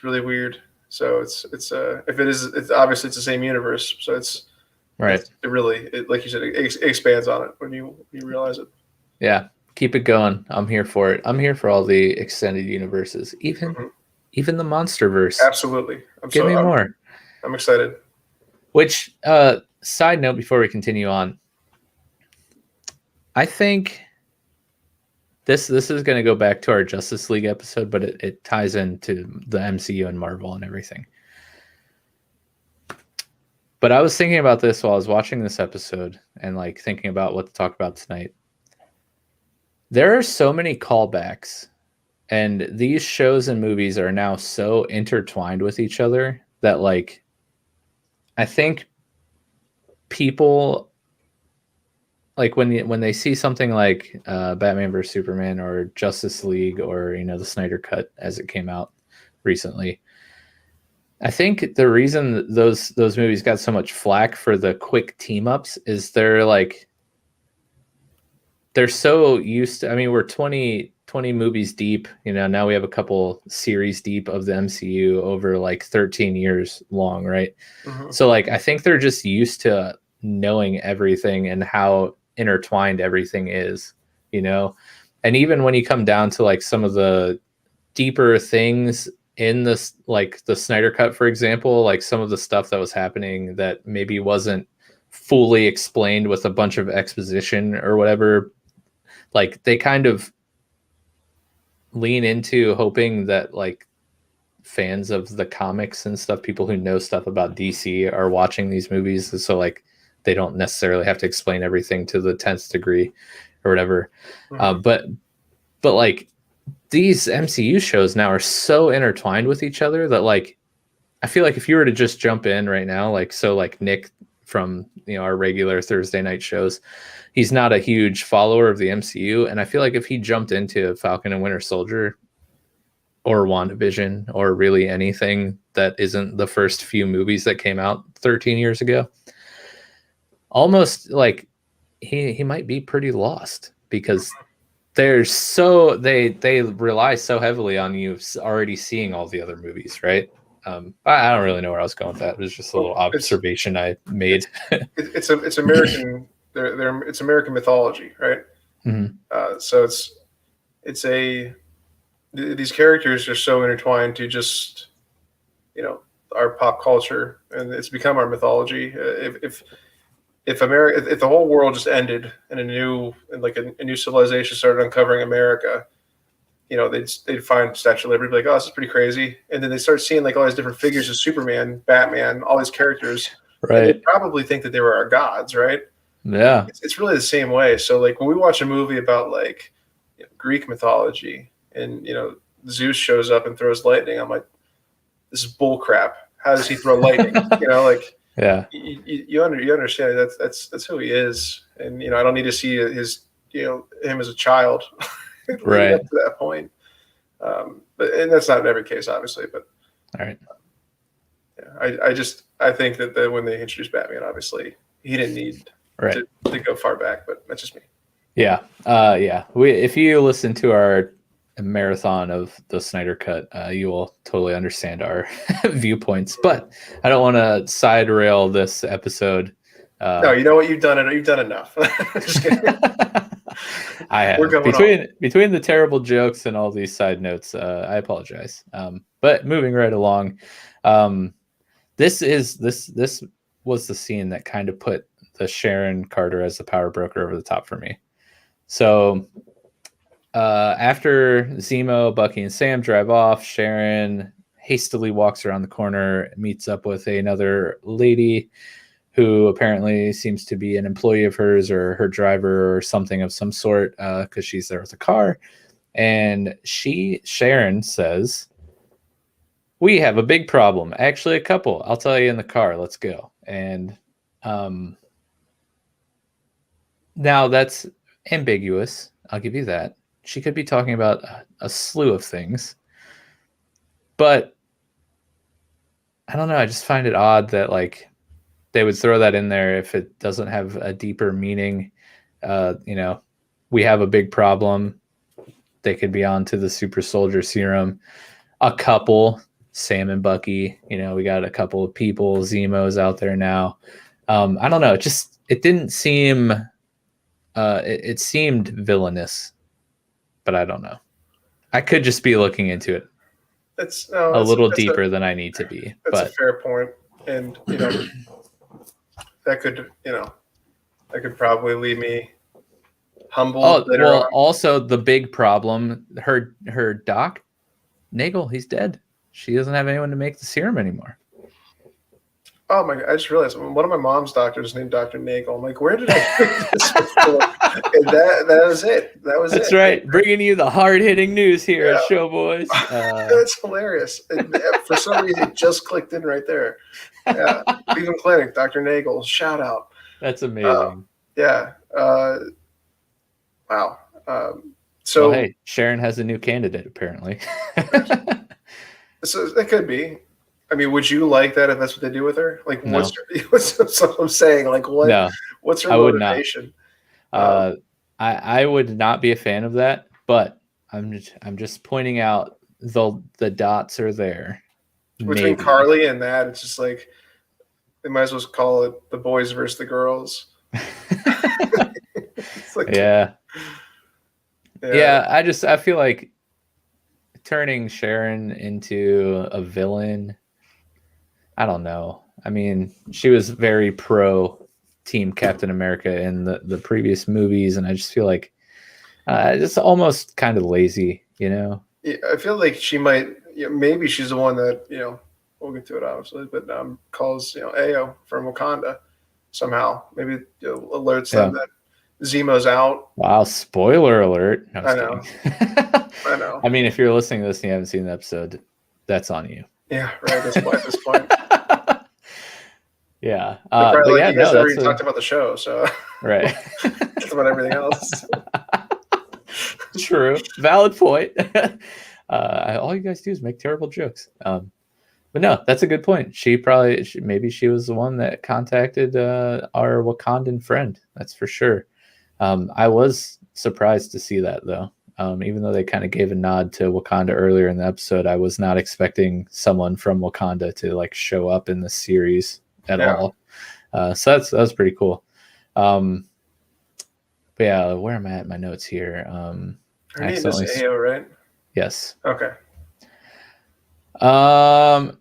really weird. So it's obviously it's the same universe. So it's right. It really, like you said, it expands on it when you realize it. Yeah, keep it going. I'm here for it. I'm here for all the extended universes, even the MonsterVerse. Absolutely. Give me more. I'm excited. Which side note before we continue on, I think this is going to go back to our Justice League episode, but it ties into the MCU and Marvel and everything. But I was thinking about this while I was watching this episode and like thinking about what to talk about tonight. There are so many callbacks, and these shows and movies are now so intertwined with each other that like I think people like when they see something like Batman vs Superman or Justice League or the Snyder Cut as it came out recently. I think the reason those movies got so much flack for the quick team ups is they're so used to. I mean, we're 20 movies deep. Now we have a couple series deep of the MCU over like 13 years long, right? Mm-hmm. So like I think they're just used to knowing everything and how intertwined everything is, And even when you come down to like some of the deeper things in this, like the Snyder Cut, for example, like some of the stuff that was happening that maybe wasn't fully explained with a bunch of exposition or whatever, like they kind of lean into hoping that like fans of the comics and stuff, people who know stuff about DC are watching these movies. So like they don't necessarily have to explain everything to the 10th degree or whatever. Mm-hmm. But like these MCU shows now are so intertwined with each other that like I feel like if you were to just jump in right now, like Nick from our regular Thursday night shows, he's not a huge follower of the MCU, and I feel like if he jumped into Falcon and Winter Soldier or WandaVision or really anything that isn't the first few movies that came out 13 years ago, almost like he might be pretty lost because there's they rely so heavily on you already seeing all the other movies, right? I don't really know where I was going with that. It was just a little observation I made. It's American. It's American mythology, right? Mm-hmm. So these characters are so intertwined to just our pop culture, and it's become our mythology. If the whole world just ended and a new civilization started uncovering America, they'd find Statue of Liberty, be like, oh, this is pretty crazy, and then they start seeing like all these different figures of Superman, Batman, all these characters, right? And they probably think that they were our gods, right? Yeah, it's really the same way. So like when we watch a movie about like Greek mythology, and Zeus shows up and throws lightning, I'm like, this is bull crap. How does he throw lightning? Yeah. You understand that's who he is, and I don't need to see him as a child, right up to that point. And that's not in every case, obviously. But all right, I think that when they introduced Batman, obviously he didn't need to go far back, but that's just me. Yeah, if you listen to our marathon of the Snyder Cut, you will totally understand our viewpoints. But I don't want to side rail this episode. No, you know what? You've done enough. Just kidding. I have. Between the terrible jokes and all these side notes, I apologize. But moving right along, this was the scene that kind of put the Sharon Carter as the power broker over the top for me. So after Zemo, Bucky, and Sam drive off, Sharon hastily walks around the corner, meets up with another lady who apparently seems to be an employee of hers or her driver or something of some sort, because she's there with a car. And Sharon says, "We have a big problem. Actually, a couple. I'll tell you in the car. Let's go." And now that's ambiguous. I'll give you that. She could be talking about a slew of things. But I don't know. I just find it odd that like they would throw that in there if it doesn't have a deeper meaning. We have a big problem. They could be on to the super soldier serum. A couple, Sam and Bucky, we got a couple of people, Zemo's out there now. I don't know. It didn't seem, it seemed villainous, but I don't know. I could just be looking into it a little deeper than I need to be. That's a fair point. And, that could probably lead me humbled Oh, later well, on. also the big problem, her doc, Nagel, he's dead. She doesn't have anyone to make the serum anymore. Oh my god! I just realized one of my mom's doctors named Dr. Nagel. I'm like, where did I hear this before? And that was it. That was That's it. right. Bringing you the hard-hitting news here at Yeah. Show Boys. That's hilarious. And for some reason, it just clicked in right there. Yeah, Cleveland Clinic, Dr. Nagel, shout out. That's amazing. Yeah. Wow. Well, hey, Sharon has a new candidate apparently. So that could be. I mean, would you like that if that's what they do with her? Like, No. what's what I'm saying? Like, what? No, what's her I would not. motivation? I would not be a fan of that, but I'm just pointing out the dots are there. Between Maybe. Carly and that, it's just like they might as well call it the boys versus the girls. It's like, yeah. I feel like turning Sharon into a villain, I don't know. I mean, she was very pro Team Captain America in the previous movies, and I just feel like it's almost kind of lazy, you know? Yeah, I feel like she might, maybe she's the one that, we'll get to it obviously, but calls, Ayo from Wakanda somehow. Maybe alerts them that Zemo's out. Wow, spoiler alert. No, I know. I know. I mean, if you're listening to this and you haven't seen the episode, that's on you. Yeah, right. At this point. Yeah. But but like yeah, you guys no, already talked about the show, so right. It's about everything else. True. Valid point. All you guys do is make terrible jokes. But no, that's a good point. Maybe she was the one that contacted our Wakandan friend. That's for sure. I was surprised to see that though. Even though they kind of gave a nod to Wakanda earlier in the episode, I was not expecting someone from Wakanda to like show up in the series at all. So that was pretty cool. But yeah, where am I at in my notes here? Her name is Ayo, right? Yes. Okay.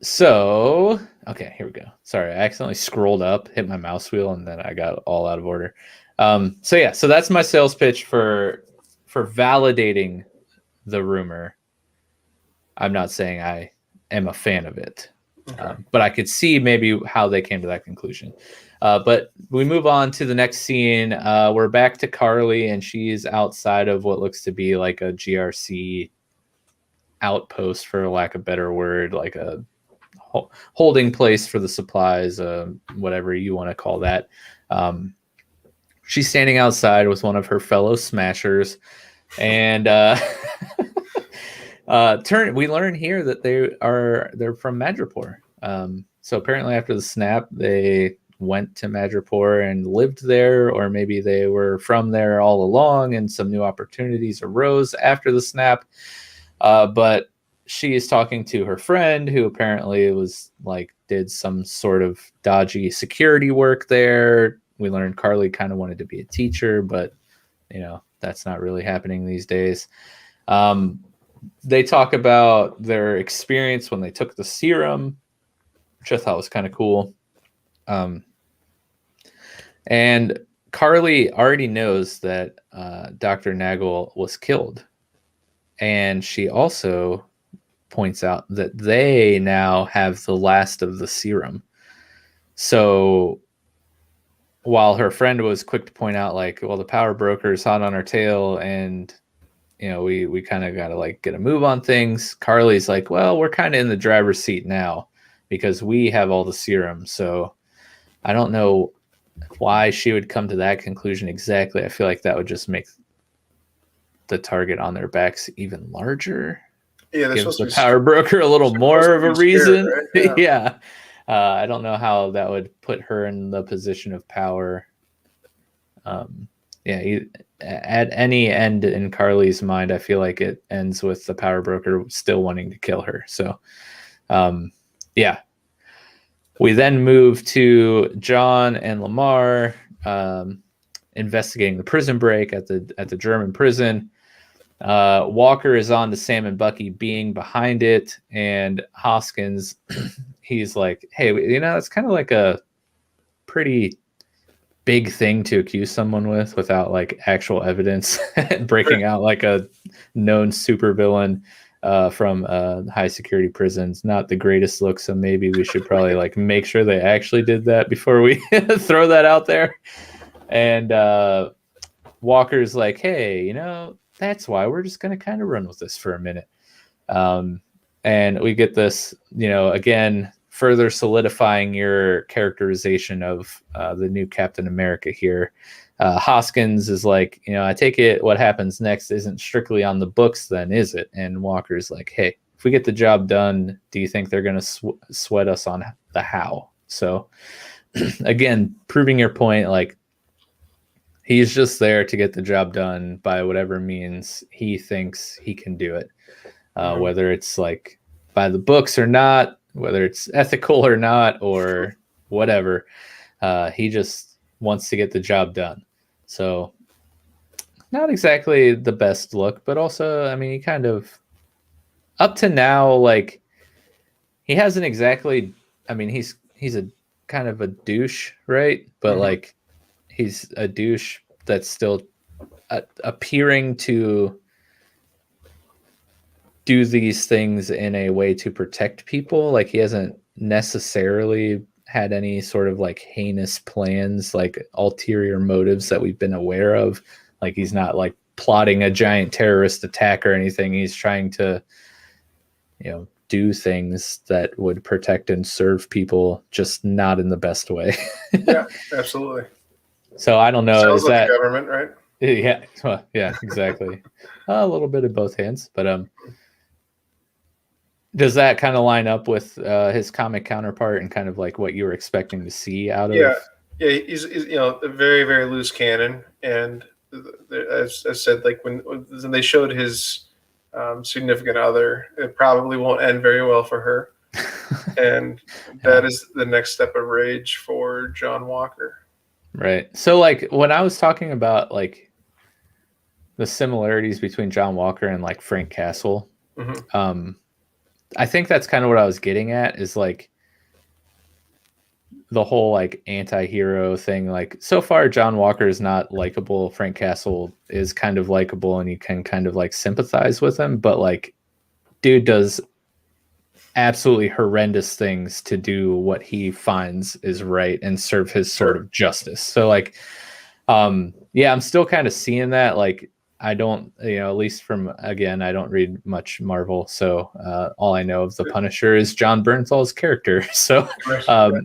So okay, here we go. Sorry, I accidentally scrolled up, hit my mouse wheel, and then I got all out of order. So that's my sales pitch for validating the rumor. I'm not saying I am a fan of it, but I could see maybe how they came to that conclusion. But we move on to the next scene. We're back to Carly, and she's outside of what looks to be like a GRC outpost, for lack of a better word, like a holding place for the supplies, whatever you want to call that. She's standing outside with one of her fellow smashers, and we learn here that they're from Madripoor. So apparently after the snap, they went to Madripoor and lived there, or maybe they were from there all along and some new opportunities arose after the snap. But she is talking to her friend who apparently did some sort of dodgy security work there. We learned Carly kind of wanted to be a teacher, but that's not really happening these days. They talk about their experience when they took the serum, which I thought was kind of cool. And Carly already knows that Dr. Nagel was killed. And she also points out that they now have the last of the serum. So while her friend was quick to point out, the power broker is hot on our tail, and we kind of got to get a move on things, Carly's like, well, we're kind of in the driver's seat now because we have all the serum. So I don't know why she would come to that conclusion exactly. I feel like that would just make the target on their backs even larger. Yeah, gives the power broker a little more of a reason. Scared, right? Yeah. I don't know how that would put her in the position of power. At any end in Carly's mind, I feel like it ends with the power broker still wanting to kill her. So, we then move to John and Lamar investigating the prison break at the German prison. Walker is on to Sam and Bucky being behind it, and Hoskins, he's like, hey, it's kind of like a pretty big thing to accuse someone with without like actual evidence, breaking out like a known supervillain from high security prisons. Not the greatest look, so maybe we should probably like make sure they actually did that before we throw that out there. And Walker's like, hey, you know, that's why we're just going to kind of run with this for a minute. And we get this, you know, again, further solidifying your characterization of the new Captain America here. Hoskins is like, you know, I take it what happens next isn't strictly on the books then, is it? And Walker's like, hey, if we get the job done, do you think they're going to sweat us on the how? So again, proving your point, like he's just there to get the job done by whatever means he thinks he can do it. Whether it's like by the books or not, whether it's ethical or not, or whatever, he just wants to get the job done. So not exactly the best look, but also, I mean, he kind of, up to now, like he hasn't exactly, I mean, he's a kind of a douche, right? But like he's a douche that's still appearing to do these things in a way to protect people. Like he hasn't necessarily had any sort of like heinous plans, like ulterior motives that we've been aware of. Like he's not like plotting a giant terrorist attack or anything. He's trying to, you know, do things that would protect and serve people, just not in the best way. Yeah, absolutely. So I don't know. Sounds Is like that the government, right? Yeah, well, yeah, exactly. A little bit of both hands, but does that kind of line up with his comic counterpart and kind of like what you were expecting to see out of? Yeah, he's you know, a very, very loose cannon, and as I said, like when they showed his significant other, it probably won't end very well for her, and that is the next step of rage for John Walker. Right. So like when I was talking about like the similarities between John Walker and like Frank Castle, I think that's kind of what I was getting at, is like the whole like anti-hero thing. Like so far John Walker is not likable. Frank Castle is kind of likable and you can kind of like sympathize with him, but like dude does absolutely horrendous things to do what he finds is right and serve his sort of justice. So like yeah, I'm still kind of seeing that. Like I don't, you know, at least from, again, I don't read much Marvel, so all I know of the Punisher is John Bernthal's character. So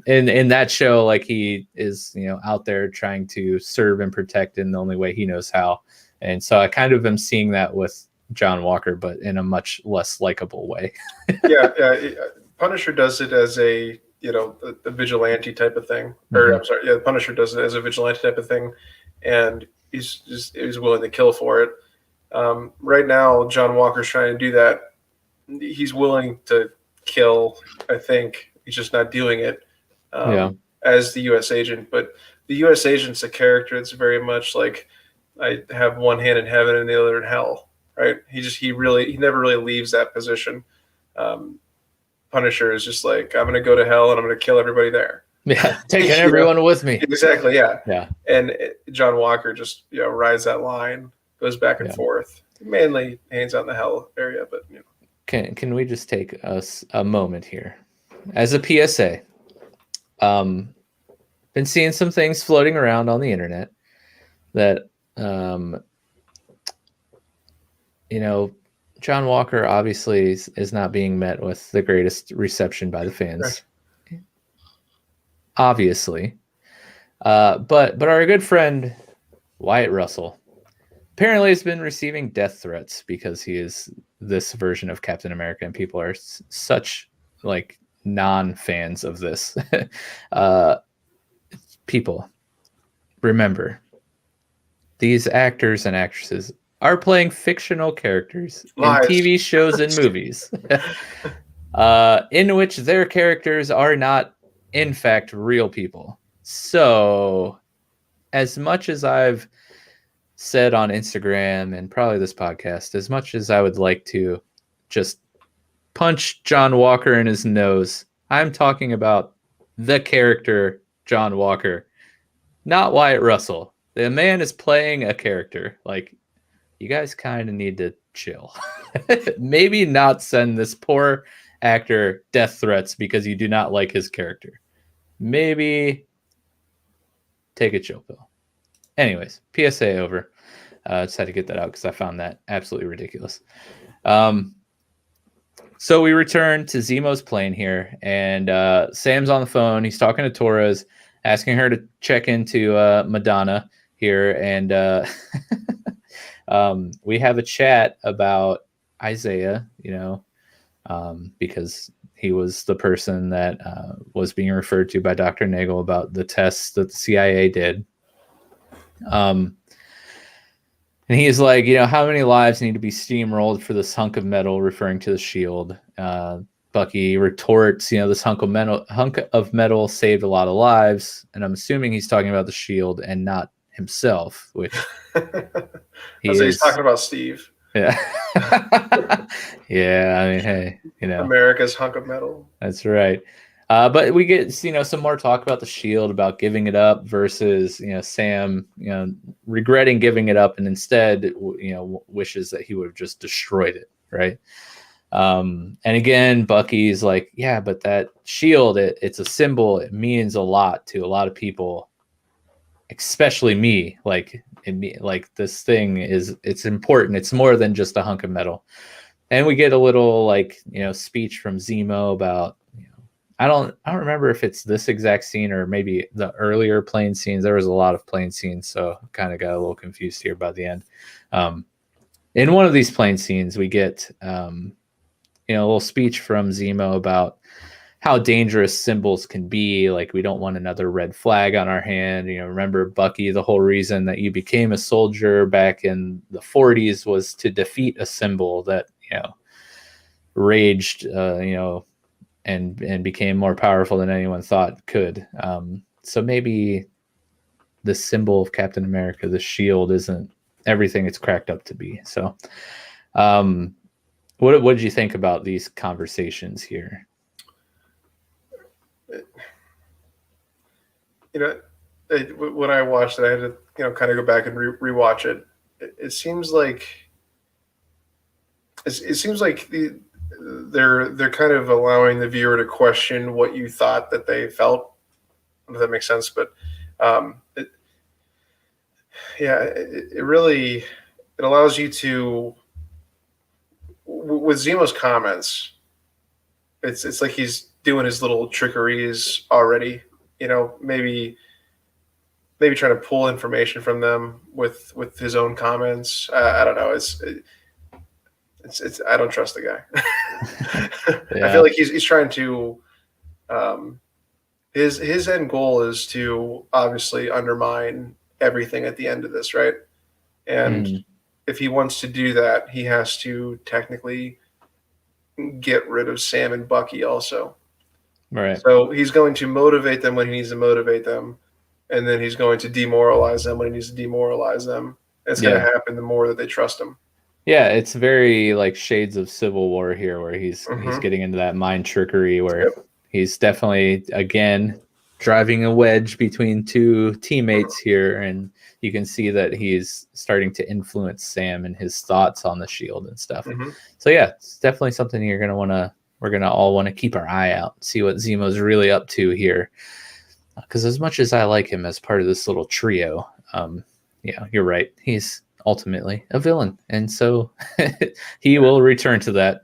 in that show, like he is, you know, out there trying to serve and protect in the only way he knows how. And so I kind of am seeing that with John Walker, but in a much less likable way. yeah, Punisher does it as a, you know, a vigilante type of thing. Or I'm sorry, yeah, Punisher does it as a vigilante type of thing, and he's willing to kill for it. Right now, John Walker's trying to do that. He's willing to kill. I think he's just not doing it as the U.S. agent. But the U.S. agent's a character that's very much like, I have one hand in heaven and the other in hell. Right? He never really leaves that position. Punisher is just like, I'm going to go to hell and I'm going to kill everybody there. Yeah, taking everyone with me. Exactly, yeah. Yeah. And John Walker just, you know, rides that line, goes back and forth. Mainly hangs out in the hell area, but you know. Can we just take us a moment here as a PSA? Been seeing some things floating around on the internet that you know, John Walker obviously is not being met with the greatest reception by the fans. Right. Obviously. But our good friend Wyatt Russell apparently has been receiving death threats because he is this version of Captain America, and people are such like non-fans of this. People, remember, these actors and actresses are playing fictional characters in TV shows and movies in which their characters are not, in fact, real people. So as much as I've said on Instagram and probably this podcast, as much as I would like to just punch John Walker in his nose, I'm talking about the character John Walker, not Wyatt Russell. The man is playing a character. Like, you guys kind of need to chill. Maybe not send this poor actor death threats because you do not like his character. Maybe take a chill pill. Anyways, PSA over. Just had to get that out because I found that absolutely ridiculous. So we return to Zemo's plane here, and Sam's on the phone. He's talking to Torres, asking her to check into Madonna here, and we have a chat about Isaiah, because he was the person that was being referred to by Dr. Nagel about the tests that the CIA did. And he's like, how many lives need to be steamrolled for this hunk of metal, referring to the shield? Bucky retorts, this hunk of metal saved a lot of lives. And I'm assuming he's talking about the shield and not himself, which he's talking about Steve. Yeah. Yeah. I mean, hey, America's hunk of metal. That's right. But we get, some more talk about the shield, about giving it up versus, Sam, regretting giving it up and instead, wishes that he would have just destroyed it. Right. And again, Bucky's like, yeah, but that shield, it's a symbol. It means a lot to a lot of people, especially me. Like this thing it's important. It's more than just a hunk of metal. And we get a little speech from Zemo about, I don't remember if it's this exact scene or maybe the earlier plane scenes. There was a lot of plane scenes, so kind of got a little confused here by the end. In one of these plane scenes, we get a little speech from Zemo about how dangerous symbols can be. Like, we don't want another red flag on our hand. Remember, Bucky, the whole reason that you became a soldier back in the 40s was to defeat a symbol that raged, and became more powerful than anyone thought could. So maybe the symbol of Captain America, the shield, isn't everything it's cracked up to be. So what did you think about these conversations here? When I watched it, I had to kind of go back and rewatch it. It seems like they're kind of allowing the viewer to question what you thought that they felt, if that makes sense. But it really allows you to, with Zemo's comments, it's like he's doing his little trickeries already, maybe trying to pull information from them with his own comments. I don't know. It's I don't trust the guy. Yeah. I feel like he's trying to, his end goal is to obviously undermine everything at the end of this, right? And if he wants to do that, he has to technically get rid of Sam and Bucky also. Right. So he's going to motivate them when he needs to motivate them, and then he's going to demoralize them when he needs to demoralize them. It's going to happen the more that they trust him. Yeah, it's very like shades of Civil War here, where he's getting into that mind trickery, where he's definitely, again, driving a wedge between two teammates here, and you can see that he's starting to influence Sam and his thoughts on the shield and stuff. So yeah, it's definitely something we're gonna all want to keep our eye out, see what Zemo's really up to here. Because as much as I like him as part of this little trio, you're right, he's ultimately a villain, and so he will return to that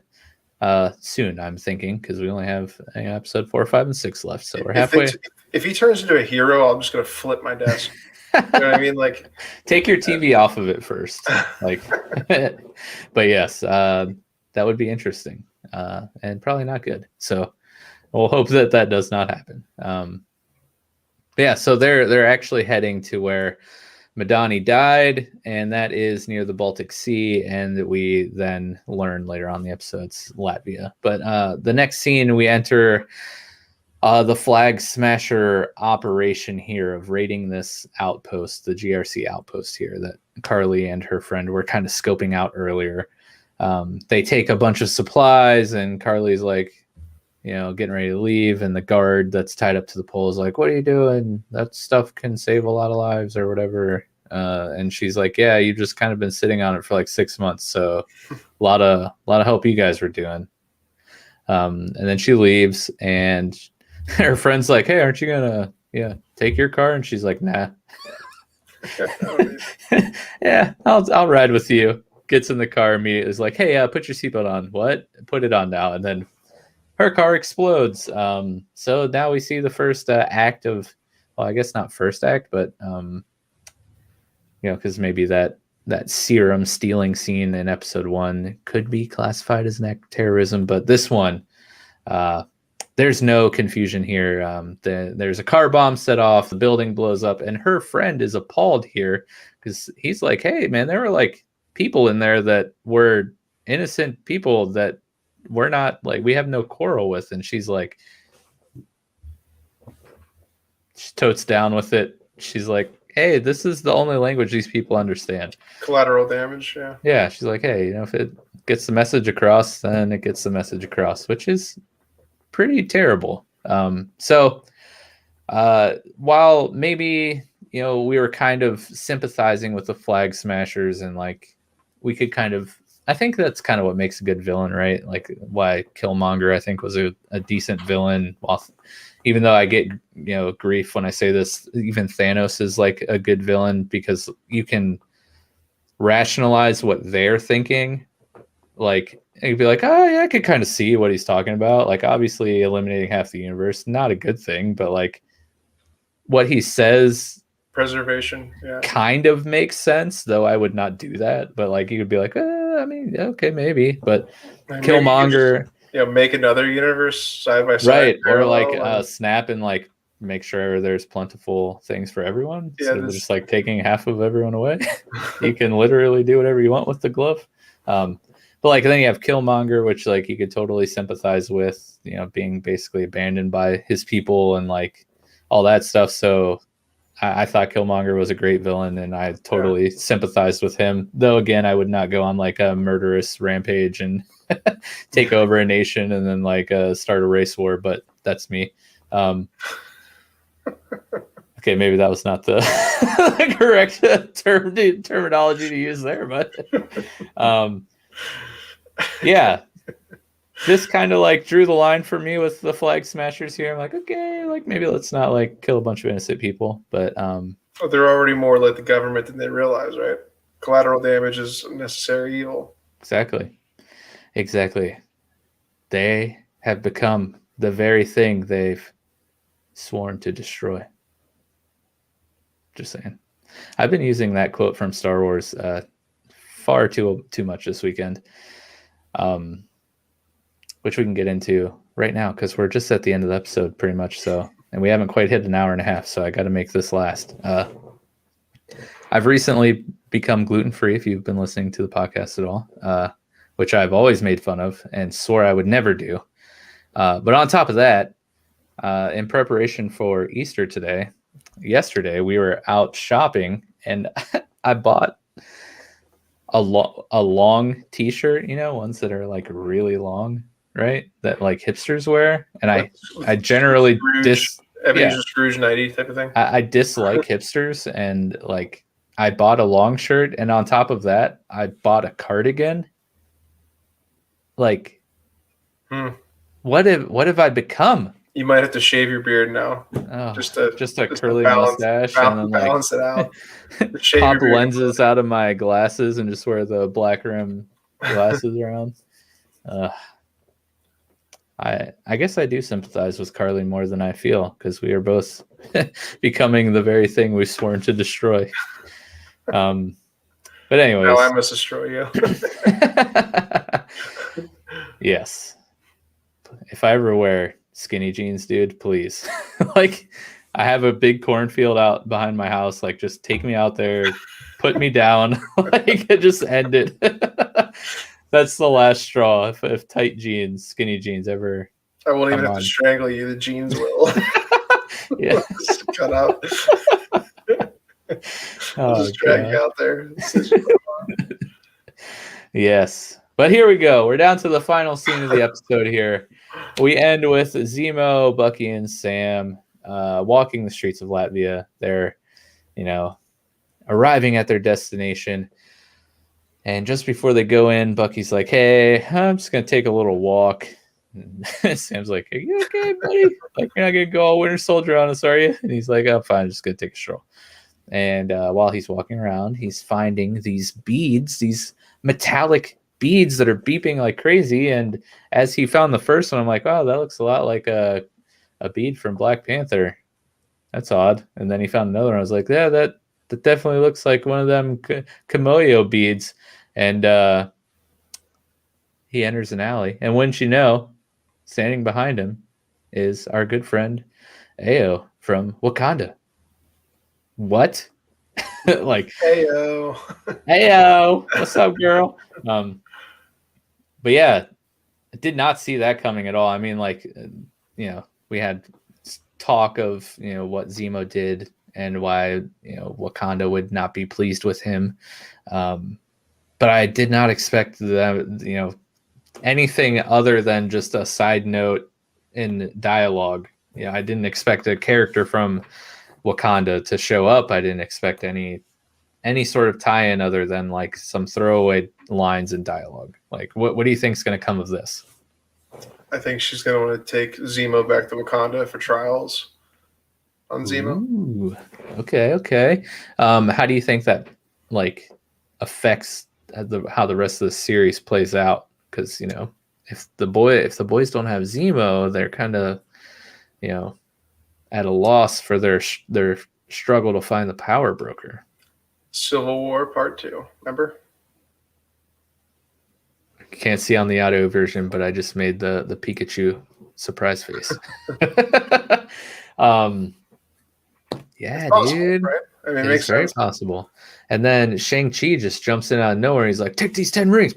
soon, I'm thinking, because we only have episode 4, 5, and 6 left, so we're halfway. If he turns into a hero, I'm just gonna flip my desk. You know what I mean? Like, take your TV off of it first, like. But yes, that would be interesting, and probably not good. So we'll hope that does not happen. So they're actually heading to where Madani died, and that is near the Baltic Sea, and we then learn later on in the episode's Latvia. But the next scene, we enter the flag smasher operation here of raiding this outpost, the GRC outpost here that Carly and her friend were kind of scoping out earlier. They take a bunch of supplies, and Carly's like, getting ready to leave, and the guard that's tied up to the pole is like, "What are you doing? That stuff can save a lot of lives or whatever." And she's like, "Yeah, you've just kind of been sitting on it for like 6 months, so a lot of help you guys were doing." And then she leaves, and her friend's like, "Hey, aren't you gonna take your car?" And she's like, "Nah." Yeah, I'll ride with you. Gets in the car immediately. Is like, "Hey, put your seatbelt on." What? Put it on now. And then her car explodes. So now we see the first act of, well, I guess not first act, but because maybe that serum stealing scene in episode 1 could be classified as an act of terrorism, but this one, there's no confusion here. There's a car bomb set off, the building blows up, and her friend is appalled here because he's like, "Hey, man, there were like people in there that were innocent people that we're not, like, we have no quarrel with." And she's like, she totes down with it. She's like, "Hey, this is the only language these people understand." Collateral damage, yeah. Yeah, she's like, "Hey, if it gets the message across, then it gets the message across," which is pretty terrible. So while maybe we were kind of sympathizing with the flag smashers, and like we could kind of, I think that's kind of what makes a good villain, right? Like why Killmonger I think was a decent villain. While even though I get grief when I say this, even Thanos is like a good villain because you can rationalize what they're thinking. Like you'd be like, "Oh yeah, I could kind of see what he's talking about." Like obviously eliminating half the universe, not a good thing, but like what he says, preservation, yeah, kind of makes sense. Though I would not do that. But like you could be like, I mean, okay, maybe. But maybe Killmonger, make another universe side by side, right? Or like snap and like make sure there's plentiful things for everyone. Yeah, so just like taking half of everyone away. You can literally do whatever you want with the glove. But like then you have Killmonger, which like you could totally sympathize with, being basically abandoned by his people and like all that stuff. So I thought Killmonger was a great villain, and I totally sympathized with him. Though again, I would not go on like a murderous rampage and take over a nation and then like start a race war. But that's me. Okay, maybe that was not the correct terminology to use there, but yeah, this kind of like drew the line for me with the flag smashers here. I'm like, okay, like maybe let's not like kill a bunch of innocent people, but they're already more like the government than they realize, right? Collateral damage is necessary evil. Exactly. They have become the very thing they've sworn to destroy. Just saying. I've been using that quote from Star Wars far too much this weekend, which we can get into right now because we're just at the end of the episode pretty much. So, and we haven't quite hit an hour and a half, so I got to make this last. I've recently become gluten-free, if you've been listening to the podcast at all, which I've always made fun of and swore I would never do. But on top of that, in preparation for Easter yesterday we were out shopping, and I bought a long t-shirt, ones that are like really long, right? That like hipsters wear. And I generally Avengers Scrooge 90 type of thing. I dislike hipsters, and like I bought a long shirt, and on top of that, I bought a cardigan. Like, what have I become? You might have to shave your beard now. Oh, just a curly mustache, and then balance it out. Pop lenses out of my glasses and just wear the black rim glasses around. I guess I do sympathize with Carly more than I feel, because we are both becoming the very thing we've sworn to destroy. But anyways, now I must destroy you. Yes. If I ever wear skinny jeans, dude, please. Like, I have a big cornfield out behind my house. Like, just take me out there, put me down, like, just end it. That's the last straw. If tight jeans, skinny jeans ever, I won't even have to strangle you. The jeans will. Yeah, just cut out. I'll just drag you out there. Yes, but here we go. We're down to the final scene of the episode here. we end with Zemo, Bucky, and Sam walking the streets of Latvia. They're, arriving at their destination. And just before they go in, Bucky's like, "Hey, I'm just going to take a little walk." And Sam's like, "Are you okay, buddy? Like, you're not going to go all Winter Soldier on us, are you?" And he's like, "I'm fine. I'm just going to take a stroll." And while he's walking around, he's finding these beads, these metallic beads that are beeping like crazy. And as he found the first one, I'm like, "Oh, that looks a lot like a bead from Black Panther. That's odd." And then he found another one. I was like, "Yeah, that definitely looks like one of them Kamoyo beads." And he enters an alley. And wouldn't you know, standing behind him is our good friend Ao from Wakanda. What? Like, Heyo. Ao, what's up, girl? But yeah, I did not see that coming at all. I mean, like, we had talk of, what Zemo did and why, Wakanda would not be pleased with him. But I did not expect that, anything other than just a side note in dialogue. I didn't expect a character from Wakanda to show up. I didn't expect any sort of tie-in other than like some throwaway lines in dialogue. Like, what do you think is going to come of this? I think she's going to want to take Zemo back to Wakanda for trials on Zemo. Ooh, okay. How do you think that like affects how the rest of the series plays out? Because if the boys don't have Zemo, they're kind of at a loss for their struggle to find the power broker. Civil War Part 2. Remember? Can't see on the audio version, but I just made the Pikachu surprise face. Yeah, possible, dude. right? I mean, It's very possible. And then Shang-Chi just jumps in out of nowhere. He's like, "Take these 10 rings."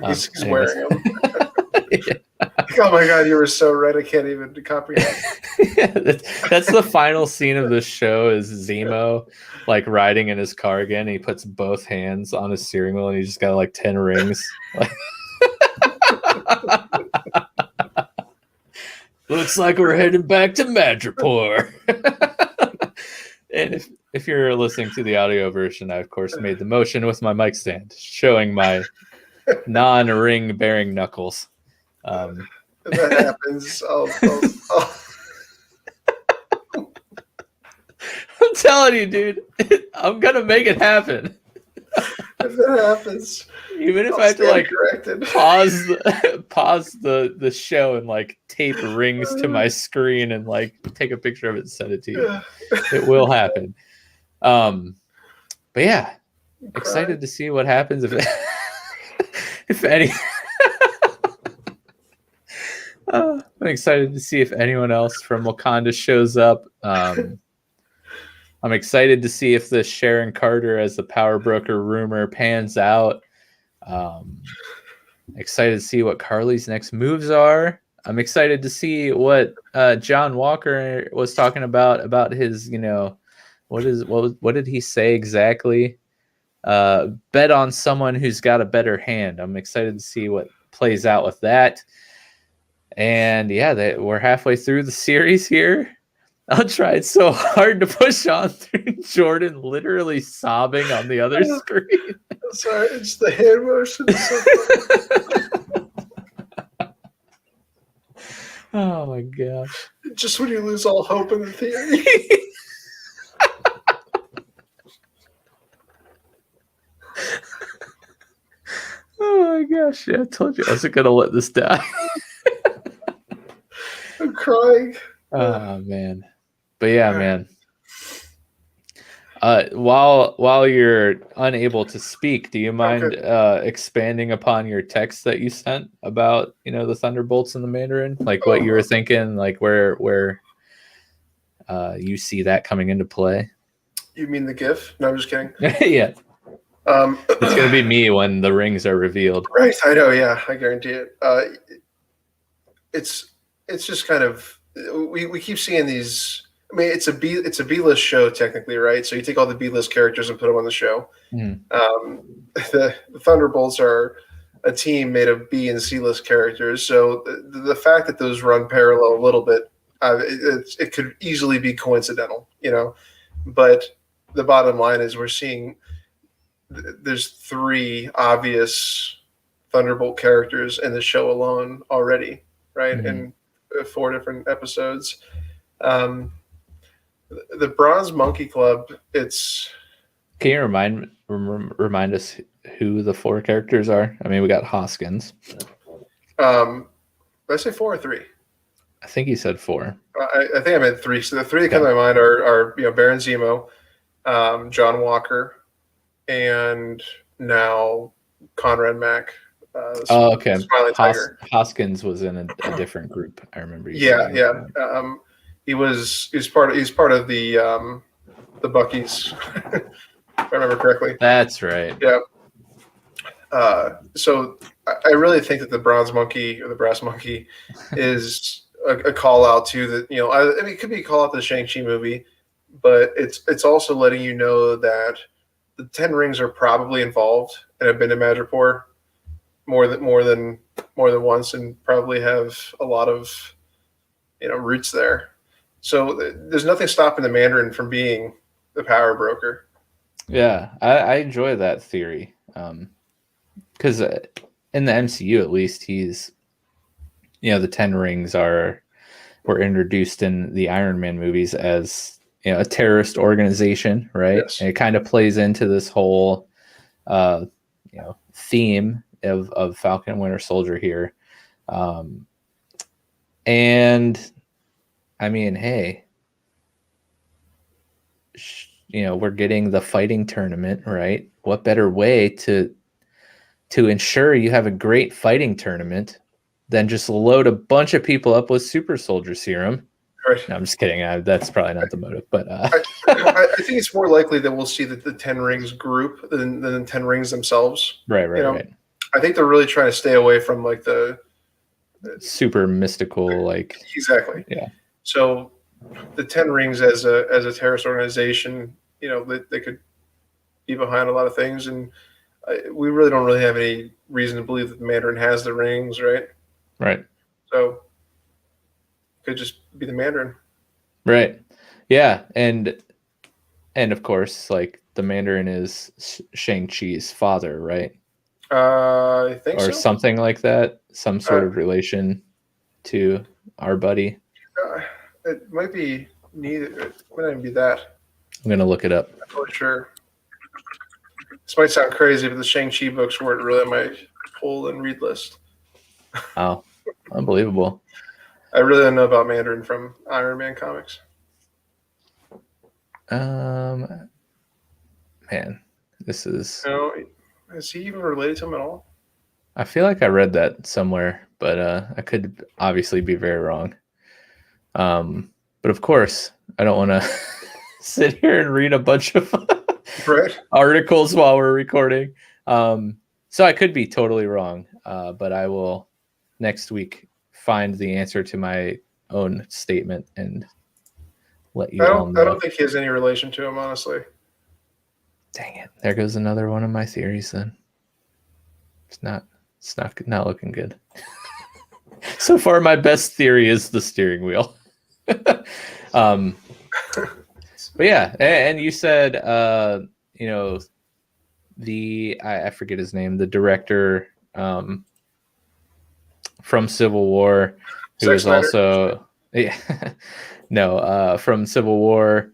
he's wearing them. Oh my god, you were so right. I can't even comprehend. Yeah, that's the final scene of the show is Zemo like riding in his car again. He puts both hands on his steering wheel and he just got like 10 rings. Looks like we're heading back to Madripoor. And if you're listening to the audio version, I of course made the motion with my mic stand, showing my non-ring bearing knuckles. If that happens, I'll I'm telling you, dude, I'm gonna make it happen. If that happens, even if I have to like pause the show and like tape rings to my screen and like take a picture of it and send it to you, it will happen. But yeah, excited to see what happens if any. I'm excited to see if anyone else from Wakanda shows up. I'm excited to see if the Sharon Carter as the power broker rumor pans out. Excited to see what Carly's next moves are. I'm excited to see what John Walker was talking about his, what did he say exactly? Bet on someone who's got a better hand. I'm excited to see what plays out with that. And yeah, we're halfway through the series here. I'm trying so hard to push on through Jordan literally sobbing on the other screen. Sorry, it's the hand motion. Oh my gosh. Just when you lose all hope in the theory. Oh my gosh. Yeah, I told you I wasn't going to let this die. I'm crying. Oh man. But yeah, man. While you're unable to speak, do you mind expanding upon your text that you sent about the Thunderbolts and the Mandarin, like what you were thinking, like where you see that coming into play? You mean the GIF? No, I'm just kidding. Yeah. It's gonna be me when the rings are revealed. Right, I know. Yeah, I guarantee it. It's just kind of we keep seeing these. I mean, it's a B-list show technically, right? So you take all the B-list characters and put them on the show. Mm. The Thunderbolts are a team made of B and C list characters. So the fact that those run parallel a little bit, it could easily be coincidental, But the bottom line is we're seeing there's 3 obvious Thunderbolt characters in the show alone already, right? Mhm. In 4 different episodes. The Bronze Monkey Club, it's... Can you remind us who the 4 characters are? I mean, we got Hoskins. Did I say 4 or 3? I think you said 4. I think I meant 3. So the 3 that come to my mind are Baron Zemo, John Walker, and now Conrad Mack. Okay. Smiling Tiger. Hoskins was in a different group. I remember. Yeah. He's part of the Buckies, if I remember correctly. That's right. Yeah. So I really think that the Bronze Monkey or the Brass Monkey is a call out to the, I mean, it could be a call out to the Shang-Chi movie, but it's also letting you know that the 10 rings are probably involved and have been in Madripoor more than once, and probably have a lot of roots there. So there's nothing stopping the Mandarin from being the power broker. Yeah, I enjoy that theory, because in the MCU at least, he's the 10 rings were introduced in the Iron Man movies as a terrorist organization, right? Yes. And it kind of plays into this whole theme of Falcon and Winter Soldier here. And I mean, hey, we're getting the fighting tournament, right? What better way to ensure you have a great fighting tournament than just load a bunch of people up with super soldier serum? Right. No, I'm just kidding. That's probably not the motive, but I think it's more likely that we'll see the 10 rings group than the 10 rings themselves. Right. I think they're really trying to stay away from like the super mystical, like exactly. Yeah. So the 10 rings as a terrorist organization, they could be behind a lot of things, and we really don't have any reason to believe that the Mandarin has the rings, right? Right. So it could just be the Mandarin. Right. Yeah, and of course, like the Mandarin is Shang-Chi's father, right? I think so. Or something like that. Some sort of relation to our buddy. It might be neither. It might even be that. I'm going to look it up. I'm not sure. This might sound crazy, but the Shang-Chi books weren't really my pull and read list. Oh, unbelievable. I really don't know about Mandarin from Iron Man comics. Man, this is... Is he even related to him at all? I feel like I read that somewhere, but I could obviously be very wrong. But of course, I don't want to sit here and read a bunch of articles while we're recording. So I could be totally wrong, but I will next week find the answer to my own statement and let you all know. I don't think he has any relation to him, honestly. Dang it. There goes another one of my theories then. It's not looking good. So far, my best theory is the steering wheel. But yeah, and you said, I forget his name, the director from Civil War, who is also from Civil War,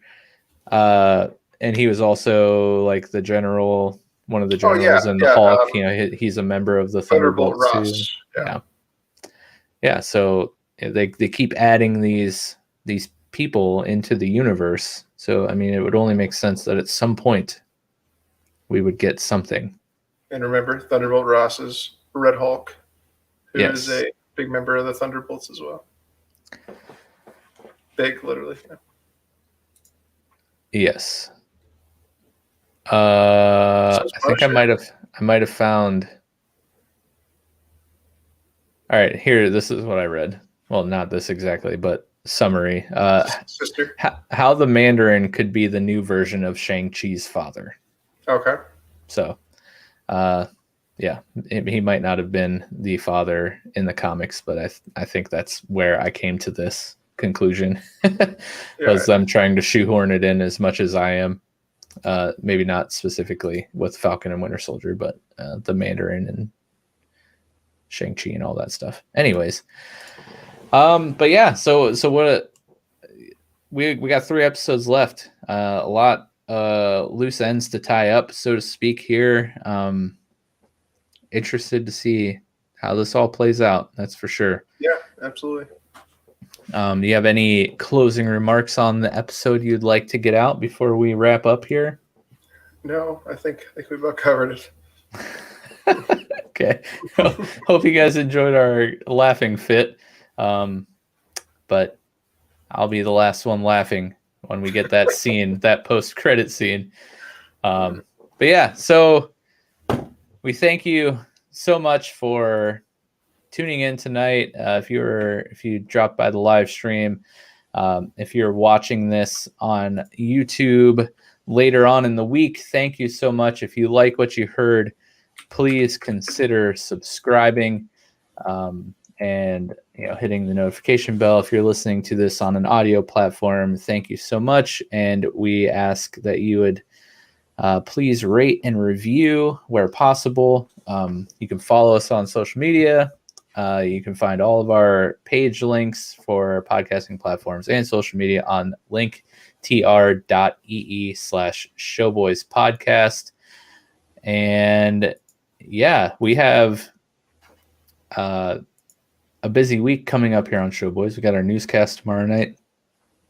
and he was also like the general, one of the generals in the Hulk. He's a member of the Thunderbolts too. Yeah. So they keep adding these people into the universe. So I mean, it would only make sense that at some point we would get something. And remember, Thunderbolt Ross is Red Hulk, who is a big member of the Thunderbolts as well. Big, literally. Yeah. Yes. I think I might have found. All right, here. This is what I read. Well, not this exactly, but summary. Sister. How the Mandarin could be the new version of Shang-Chi's father. Okay. So, yeah, he might not have been the father in the comics, but I think that's where I came to this conclusion. Was them trying to shoehorn it in as much as I am. Maybe not specifically with Falcon and Winter Soldier, but the Mandarin and Shang-Chi and all that stuff. Anyways, but yeah, so what we got 3 episodes left. A lot loose ends to tie up, so to speak here. Interested to see how this all plays out. That's for sure. Yeah, absolutely. Do you have any closing remarks on the episode you'd like to get out before we wrap up here? No, I think we about covered it. Okay. Hope you guys enjoyed our laughing fit. But I'll be the last one laughing when we get that scene, that post-credit scene. But yeah, so we thank you so much for tuning in tonight. If you dropped by the live stream, if you're watching this on YouTube later on in the week, thank you so much. If you like what you heard, please consider subscribing and hitting the notification bell. If you're listening to this on an audio platform, thank you so much. And we ask that you would please rate and review where possible. You can follow us on social media. You can find all of our page links for podcasting platforms and social media on linktr.ee/showboyspodcast. And yeah, we have a busy week coming up here on Showboys. We got our newscast tomorrow night.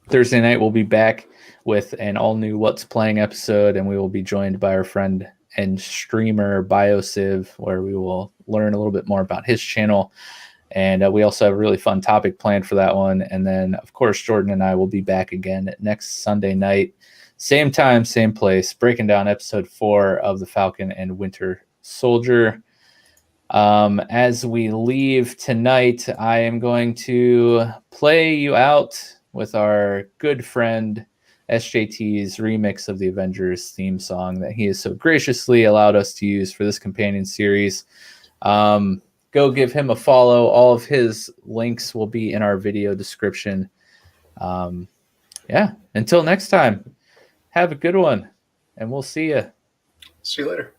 Thursday night, we'll be back with an all-new What's Playing episode, and we will be joined by our friend and streamer BioCiv, where we will learn a little bit more about his channel. And we also have a really fun topic planned for that one. And then, of course, Jordan and I will be back again next Sunday night. Same time, same place, breaking down episode 4 of The Falcon and Winter Soldier. As we leave tonight, I am going to play you out with our good friend SJT's remix of the Avengers theme song that he has so graciously allowed us to use for this companion series. Go give him a follow. All of his links will be in our video description. Yeah, until next time, have a good one, and we'll see you. See you later.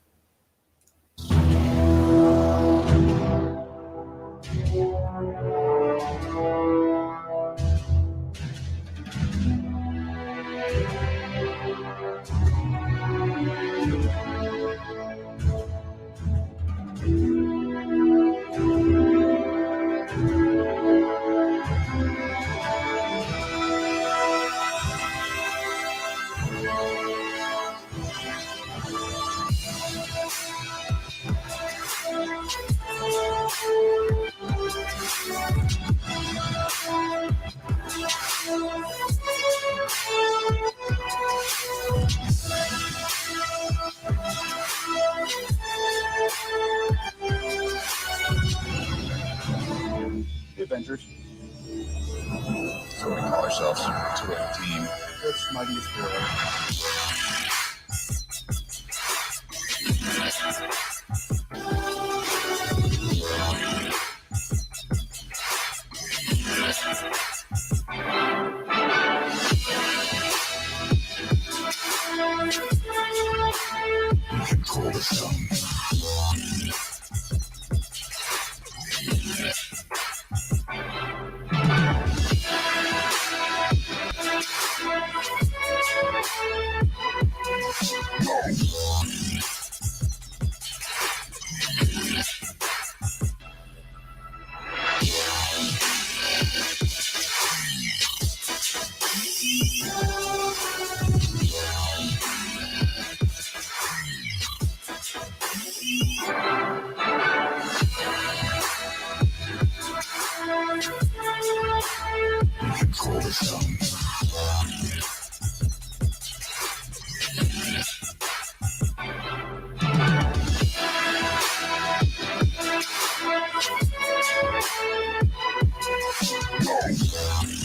The Avengers. So we call ourselves. It's a real team. Earth's mightiest hero. We control the sun. We control the sun. No.